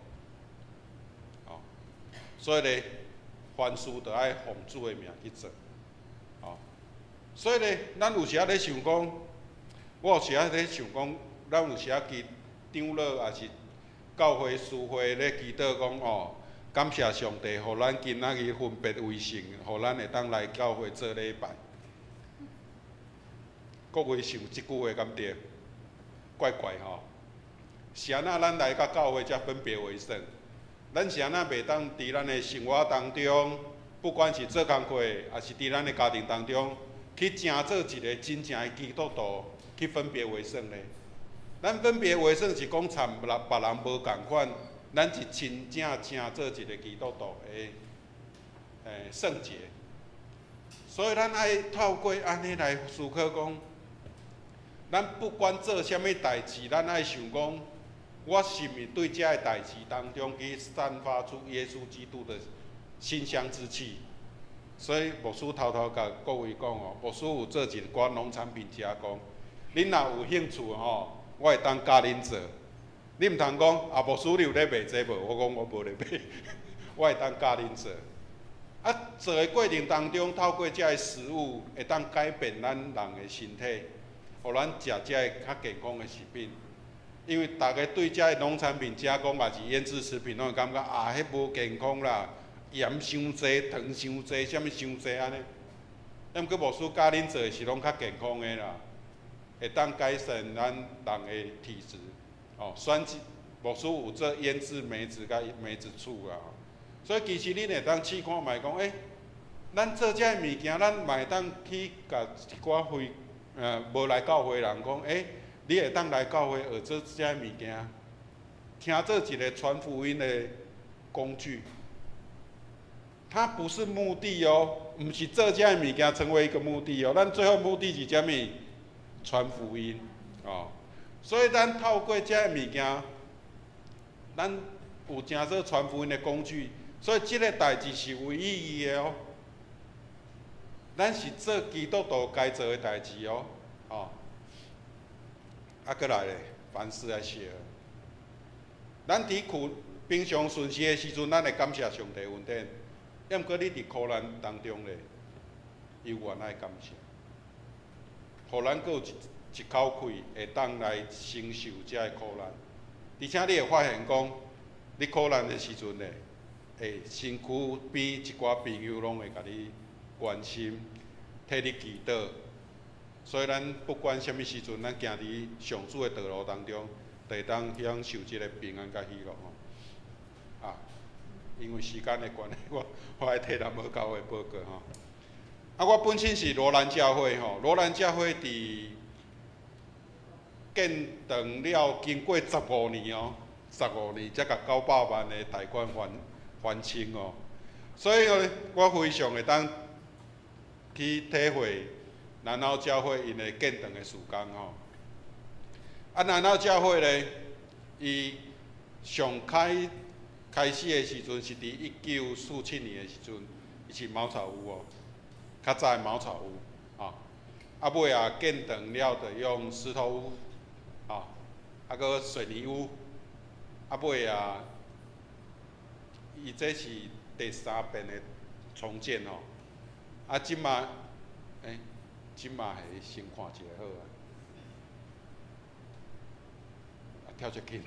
所以咧，凡事都爱奉主的名去做，所以咧，咱有时仔咧想讲，我有时仔咧想讲，咱有时仔去长老也是教会师会咧祈祷讲感谢上帝，互咱今仔日分别为圣，互咱会当来教会做礼拜。各位想即句话敢对？怪怪吼，是安那咱来到教会才分别为圣。咱是安那袂当伫咱的生活当中，不管是做工课，还是伫咱的家庭当中，去成做一个真正的基督徒，去分别为圣呢？咱分别为圣是讲参别人无共款，咱是真正成做一个基督徒的圣洁。所以咱爱透过安尼来思考讲，咱不管做啥物代志，咱爱想讲。我是毋是对这个代志当中去散发出耶稣基督的馨香之气？所以牧师偷偷甲各位讲牧师有做一寡农产品加工，恁若有兴趣我会当教恁做。你毋通讲牧师你有咧卖这无？我讲我无咧卖，我会当教恁做。做的过程当中，透过这个食物会当改变咱人的身体，互咱食这个较健康的食品。因为大家对这农产品加工也是腌制食品，拢会感觉迄无健康啦，盐伤济，糖伤济，啥物伤济安尼。毋过牧师教恁做的是拢较健康的啦，会当改善咱人的体质。酸质牧师有做腌制梅子甲梅子醋啦，所以其实恁会当试看卖讲，咱做这物件，咱嘛会当去甲一寡无来教会人讲，你会当来教会学做这物件，听做一个传福音的工具。它不是目的不是做这物件成为一个目的咱最后目的是啥物？传福音所以咱透过这物件，咱有成做传福音的工具，所以这个代志是有意义的咱是做基督徒该做的代志过来咧，凡事爱谢。咱伫平常顺时的时阵，咱会感谢上帝恩典；要毋过你伫苦难当中咧，伊有原来感谢，互咱阁有一口气会当来承受这个苦难。而且你会发现讲，你苦难的时阵咧，身躯边一寡朋友拢会甲你关心，替你祈祷。所以咱不管什么时阵，咱行伫上主的道路当中，就会当享受这个平安甲喜乐因为时间的关系，我爱替南无教会报告我本身是罗兰教会罗兰教会伫建堂了，经过15年15年才甲900万的贷款还清所以我非常会当去体会。南澳教会因的建堂的时间南澳教会咧，伊上开始的时阵是伫1947年的时阵，伊是茅草屋较早的茅草屋尾建堂了，就用石头屋搁水泥屋尾伊这是第3遍的重建即马即马是先看一下好跳出去。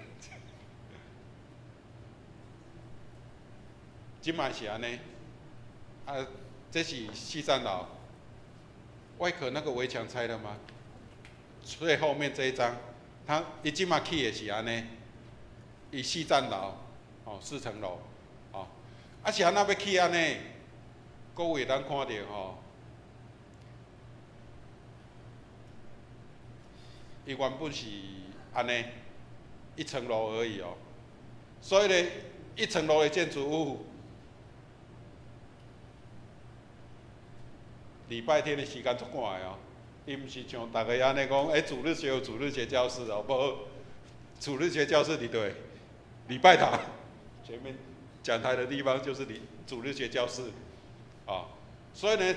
即马是安尼这是西站楼外壳那个围墙拆了吗？最后面这一张，伊即马起的是安尼，伊4层楼，哦，4层楼，哦，啊是安那要起安尼？各位咱看到吼，伊原本是安尼1层楼而已哦，所以咧1层楼的建筑物，礼拜天的时间足赶的哦，伊毋是像大家安尼讲，主日学有主日学教室哦，无，主日学教室伫对，礼拜堂前面讲台的地方就是主日学教室，啊，所以呢，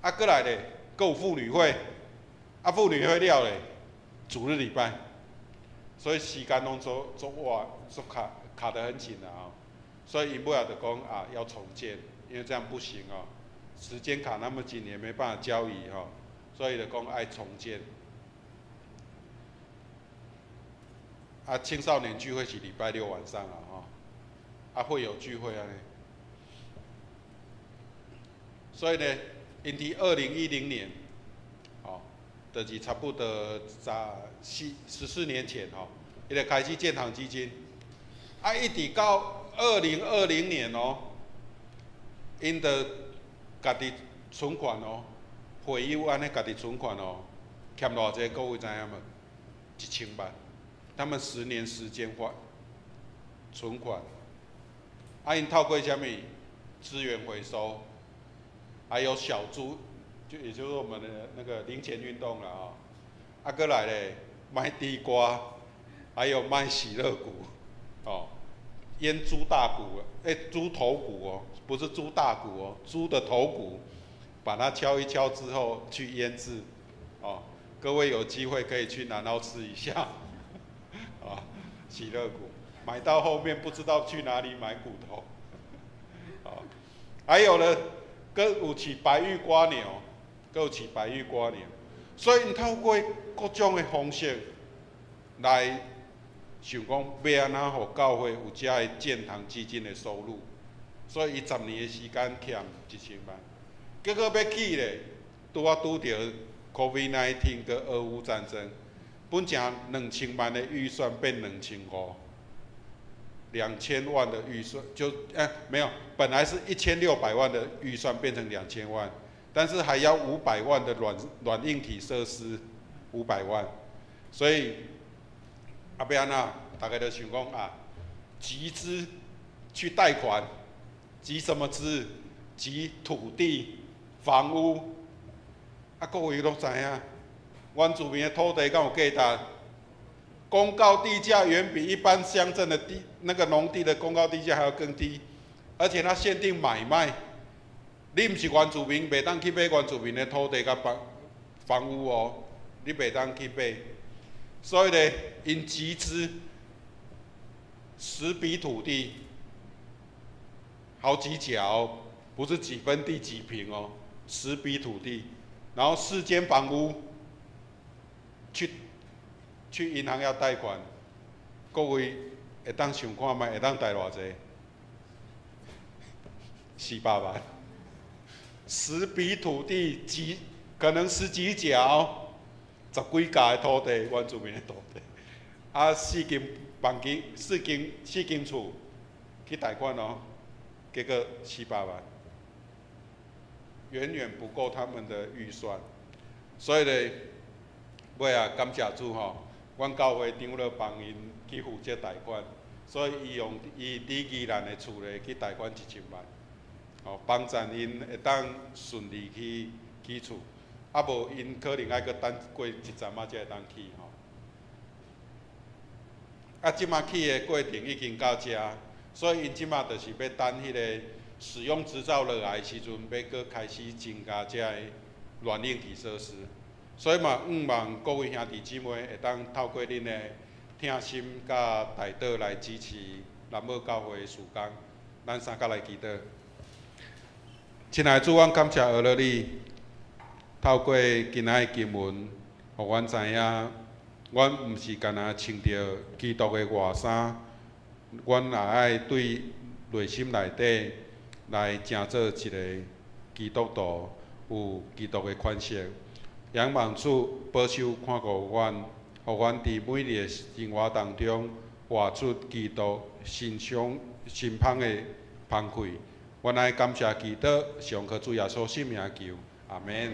啊，过来咧，搁有妇女会，啊，妇女会了咧，主日礼拜，所以时间拢做卡得很紧的啊，所以因尾仔就讲啊要重建，因为这样不行哦，时间卡那么紧也没办法交易哈，所以就讲爱重建。啊，青少年聚会是礼拜6晚上啊，哈，啊会有聚会啊呢，所以呢，因伫2010年，哦，就是差不多14年前吼，伊就开始建堂基金，啊一直到2020年哦，因的家己存款哦，会友安尼家己存款哦，欠偌济，各位知影无？1000万。他们10年时间存款，啊，因透过什么资源回收，还有小猪，也就是我们的那个零钱运动了啊，啊，过来咧卖地瓜，还有卖喜乐股，哦，腌猪大骨，猪头骨哦，不是猪大骨哦，猪的头骨，把它敲一敲之后去腌制，哦，各位有机会可以去南澳吃一下。啊，喜乐股买到后面不知道去哪里买骨头，啊，还有呢，跟有饲白玉瓜牛，有饲白玉瓜牛，所以透过各种的方式来想讲要安怎互教会有遮个建堂基金的收入，所以伊10年的时间欠1000万，结果要起咧，拄到 COVID-19 跟俄乌战争。本正2000万的预算变2500万的预算就没有，本来是1600万的预算变成2000万，但是还要500万的软硬体设施，500万，所以要安怎？大家就想讲啊，集资去贷款，集什么资？集土地、房屋，啊，各位拢知影。原住民的土地敢有价值？公告地价远比一般乡镇的农地的公告地价还要更低，而且它限定买卖，你唔是原住民，袂当去买原住民的土地甲房屋哦，你袂当去买。所以呢，因集资10笔土地，好几甲哦，不是几分地几坪哦，10笔土地，然后4间房屋。去银行要贷款，各位会当想看卖，会当贷偌济？400万，10笔土地可能10几角，10几甲的土地，原住民的土地，啊4间厝去贷款哦，结果700万，远远不够他们的预算，所以呢。尾啊，感谢主吼，阮教会长老帮因去负责贷款，所以伊用伊伫宜兰的厝咧去贷款1000万，哦，帮助因会当顺利去起厝，啊无因可能爱搁等过一阵仔才会当起吼。啊，即马起的过程已经到遮，所以因即马就是要等迄个使用执照落来的时阵，要搁开始增加遮个软硬体设施。所以嘛，望各位兄弟姊妹会当透过恁的听心甲代祷来支持南澳教会的事工。咱三甲来祈祷。亲爱的主，阮感谢俄罗你，透过今仔的经文，互阮知影，阮毋是干那穿着基督的外衫，阮也爱对内心内底来成做一个基督徒，有基督的款式。仰望主保守看顾阮，互阮伫每日的生活当中活出基督心香的芳气。原来感谢祈祷，上靠主耶稣圣名求，阿免。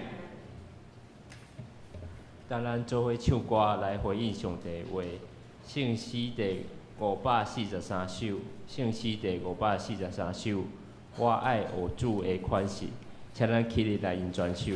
当咱做伙唱歌来回应上帝的话，圣诗第543首，圣诗第543首，我爱我主的款式，请咱起立来吟全首。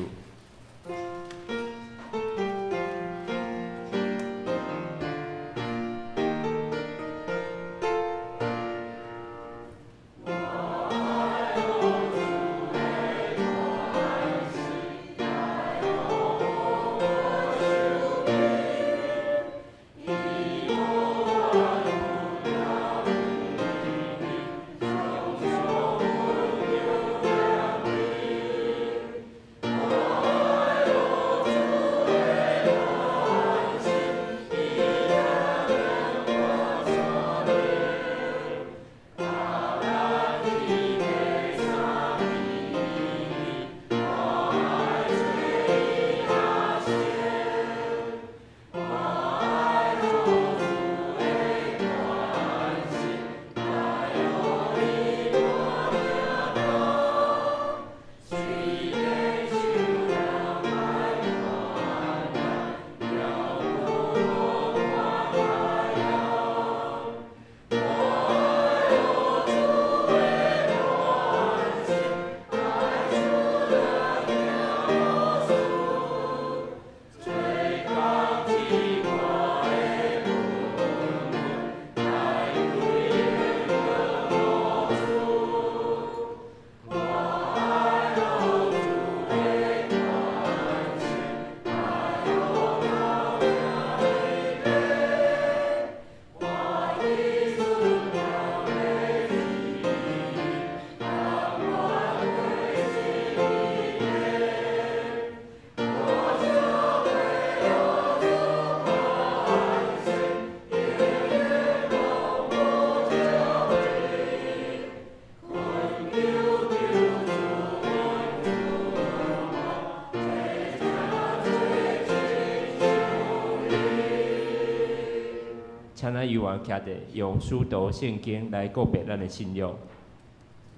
请咱犹原徛地，用书读圣经来告别咱的信仰。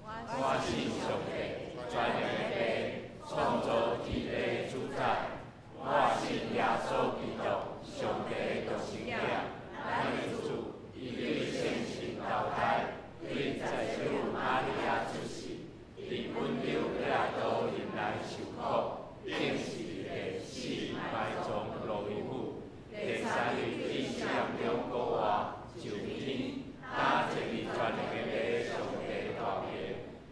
我信上帝，全能的创造天地主宰。我信耶稣基督，上帝的独生子，咱的主，伊对圣神投胎，对在小玛利亚出世，伫温柔彼拉多任内受苦，并是第4埋葬落于府，第3日天上中国活上天，打这日全能的上帝大名，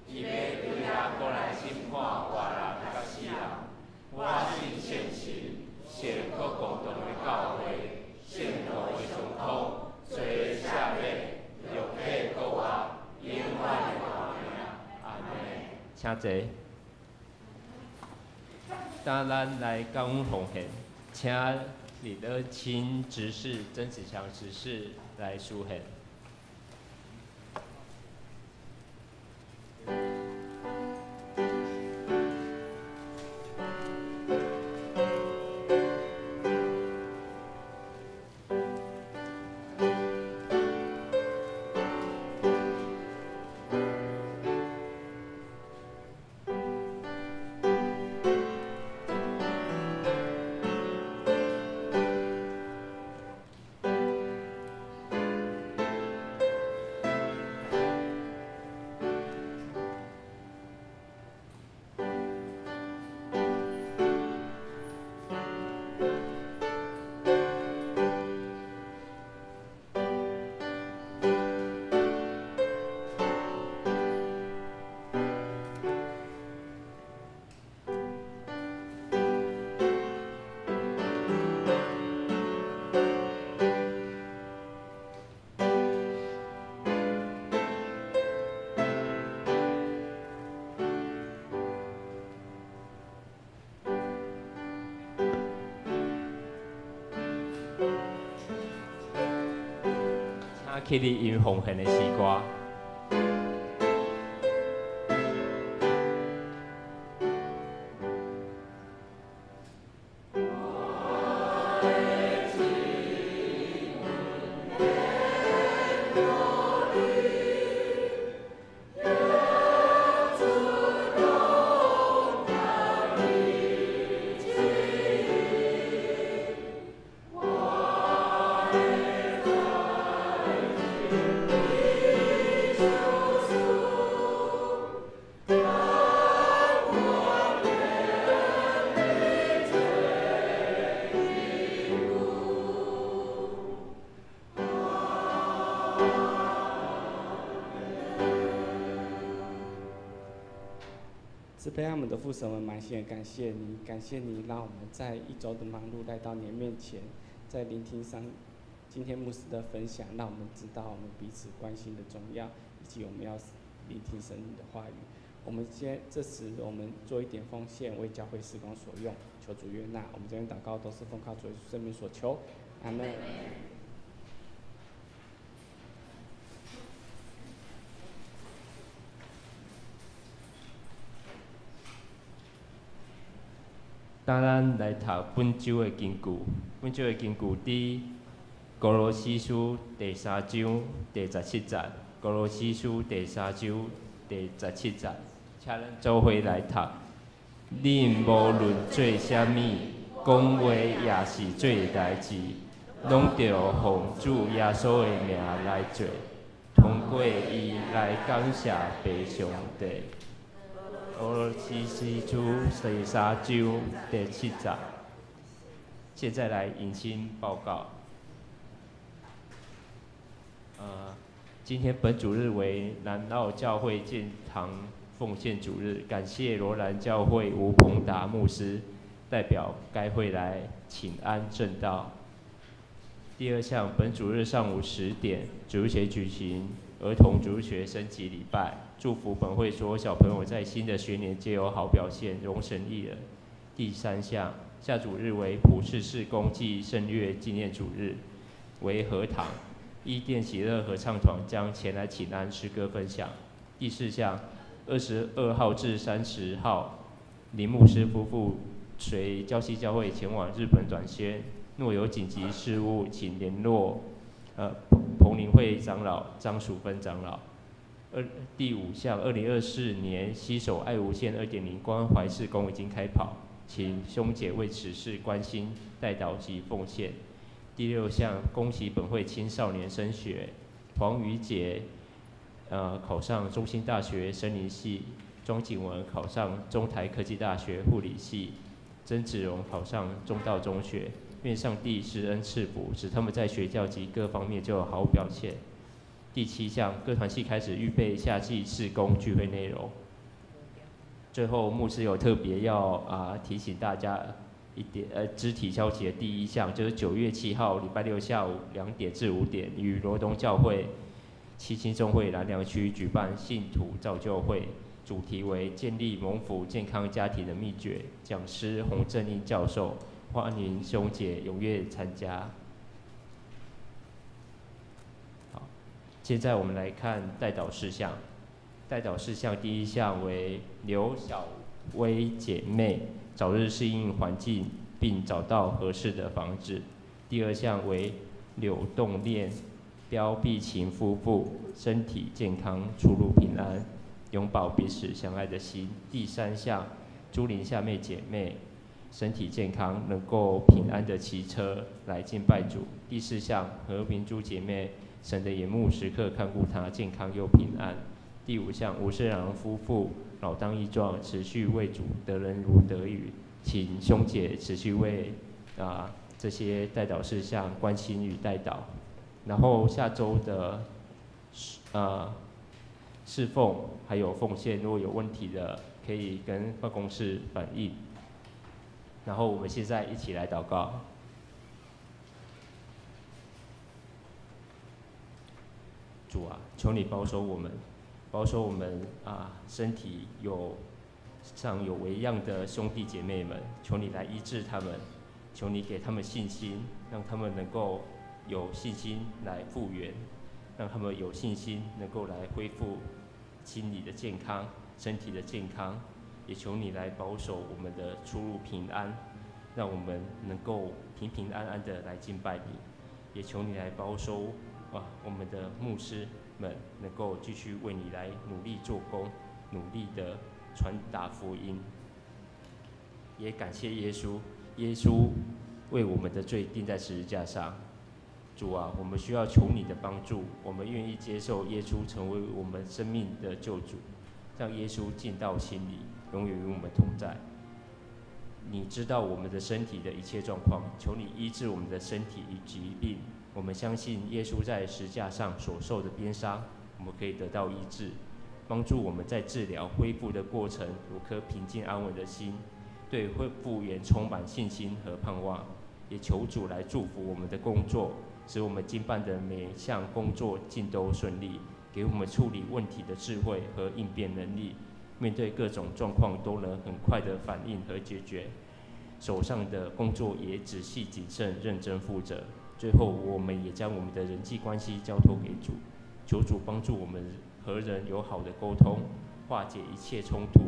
伊要对亚过来审判活人甲死人。我信圣神，圣国共同的教会，圣徒的相通，罪赦免，肉体国活，永远的大名。阿门。请坐。当咱来感恩奉献，请李德清执事、曾子强执事来书献。起立因奉献的诗歌。我慈悲我们的父神，我们满心的感谢你，感谢你让我们在一周的忙碌来到你的面前，在聆听上今天牧师的分享，让我们知道我们彼此关心的重要，以及我们要聆听神你的话语。我们这时我们做一点奉献，为教会事工所用，求主悦纳。我们这边祷告都是奉靠主耶稣圣名所求，阿门。当咱来读本周的经句，本周的经句伫歌罗西书第3章第17节，歌罗西书第3章第17节，请咱做伙来读。恁无论做啥物，讲话也是做代志，拢着奉主耶稣的名来做，通过伊来感谢父上帝。歌罗西书第3章第7节。现在来迎新报告。今天本主日为南澳教会建堂奉献主日，感谢罗兰教会吴鹏达牧师代表该会来请安正道。第二项，本主日上午10点，主日学举行儿童主日学升级礼拜，祝福本会所有小朋友在新的学年皆有好表现，荣神益人。第三项，下主日为普世事工暨圣月纪念主日，为合堂，伊甸喜乐合唱团将前来请安诗歌分享。第四项，22号至30号，林牧师夫妇随礁溪教会前往日本短宣，若有紧急事务，请联络彭林会长老张淑芬长老。第五项，2024年携手爱无限2.0关怀事工已经开跑，请兄姐为此事关心、代祷及奉献。第六项，恭喜本会青少年升学，黄瑜杰考上中兴大学森林系，庄景文考上中台科技大学护理系，曾子荣考上中道中学。愿上帝施恩赐福，使他们在学校及各方面就有好表现。第七项，各团系开始预备夏季事工聚会内容。最后，牧师有特别要提醒大家一点，肢体消息的第一项就是9月7号礼拜六下午2点至5点，与罗东教会七星中会南寮区举办信徒造就会，主题为建立蒙福健康家庭的秘诀，讲师洪正英教授。欢迎兄姐踊跃参加。好，现在我们来看代祷事项。代祷事项第一项为刘小薇姐妹早日适应环境，并找到合适的房子。第二项为柳洞恋标碧琴夫妇身体健康，出入平安，拥抱彼此相爱的心。第三项，朱林夏妹姐妹身体健康，能够平安的骑车来敬拜主。第四项，和平珠姐妹，神的眼目时刻看顾她，健康又平安。第五项，吴世良夫妇老当益壮，持续为主得人如得鱼，请兄姐持续为这些代祷事项关心与代祷。然后下周的侍奉还有奉献，如果有问题的，可以跟办公室反映。然后我们现在一起来祷告。主啊，求你保守我们，保守我们身体上有微恙的兄弟姐妹们，求你来医治他们，求你给他们信心，让他们能够有信心来复原，让他们有信心能够来恢复心理的健康、身体的健康。也求你来保守我们的出入平安，让我们能够平平安安的来敬拜你。也求你来保守我们的牧师们能够继续为你来努力做工，努力的传达福音。也感谢耶稣，耶稣为我们的罪钉在十字架上。主啊，我们需要求你的帮助，我们愿意接受耶稣成为我们生命的救主，让耶稣进到心里，永远与我们同在。你知道我们的身体的一切状况，求你医治我们的身体与疾病。我们相信耶稣在十字架上所受的鞭伤，我们可以得到医治。帮助我们在治疗恢复的过程有颗平静安稳的心，对复原充满信心和盼望。也求主来祝福我们的工作，使我们经办的每项工作尽都顺利，给我们处理问题的智慧和应变能力，面对各种状况都能很快的反应和解决。手上的工作也仔细谨慎、认真负责。最后，我们也将我们的人际关系交托给主，求主帮助我们和人有好的沟通，化解一切冲突，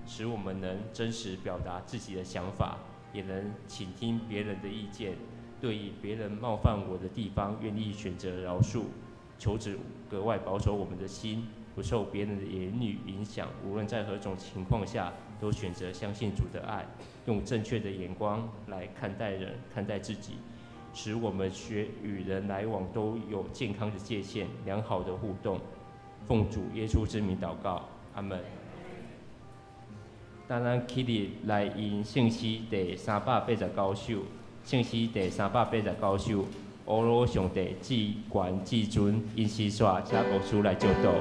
使我们能真实表达自己的想法，也能倾听别人的意见，对于别人冒犯我的地方，愿意选择饶恕。求主格外保守我们的心，不受别人的言语影响，无论在何种情况下，都选择相信主的爱，用正确的眼光来看待人、看待自己，使我们与人来往都有健康的界限、良好的互动。奉主耶稣之名祷告，阿门。当咱起立来吟圣诗第389首，圣诗第389首，阿罗上帝至权至尊，因是煞请牧师来教导。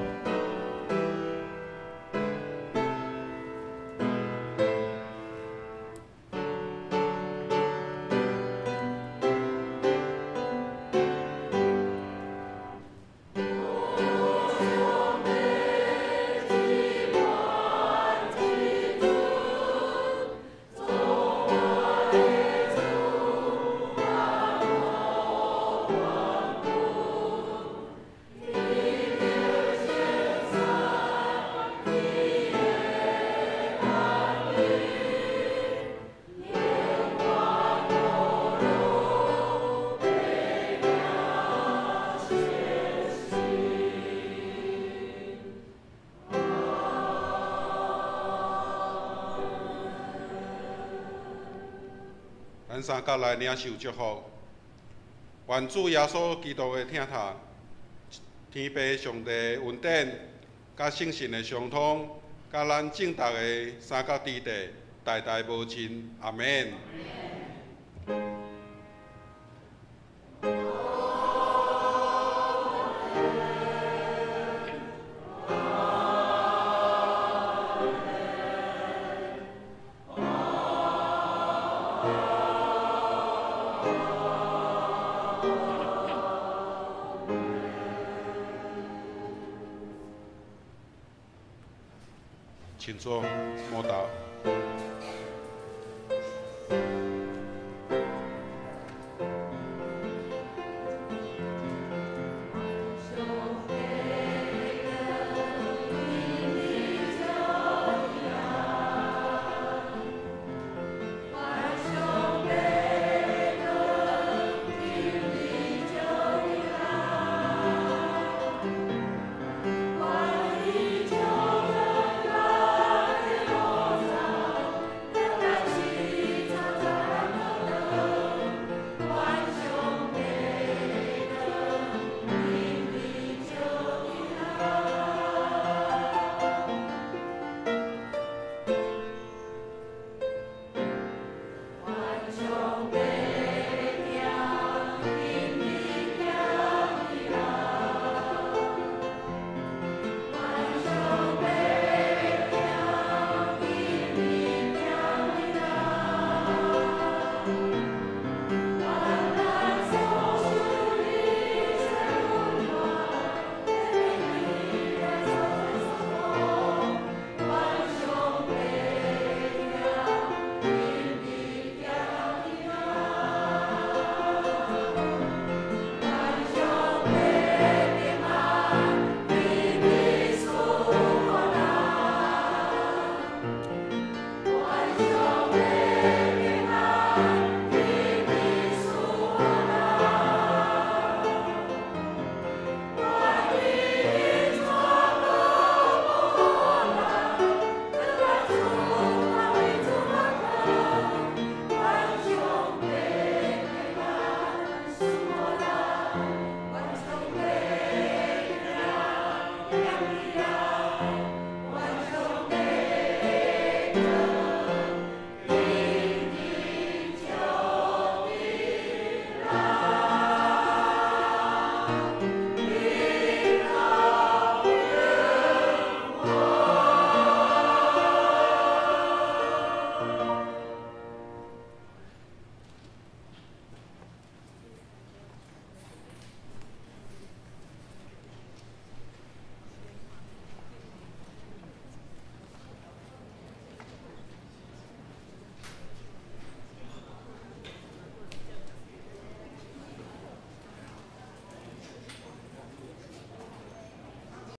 咱三角来领受祝福，愿主耶稣基督的疼痛、天父上帝的恩典、甲圣神的相通，甲咱正达的三角之地，代代无尽。阿门。请坐，莫打。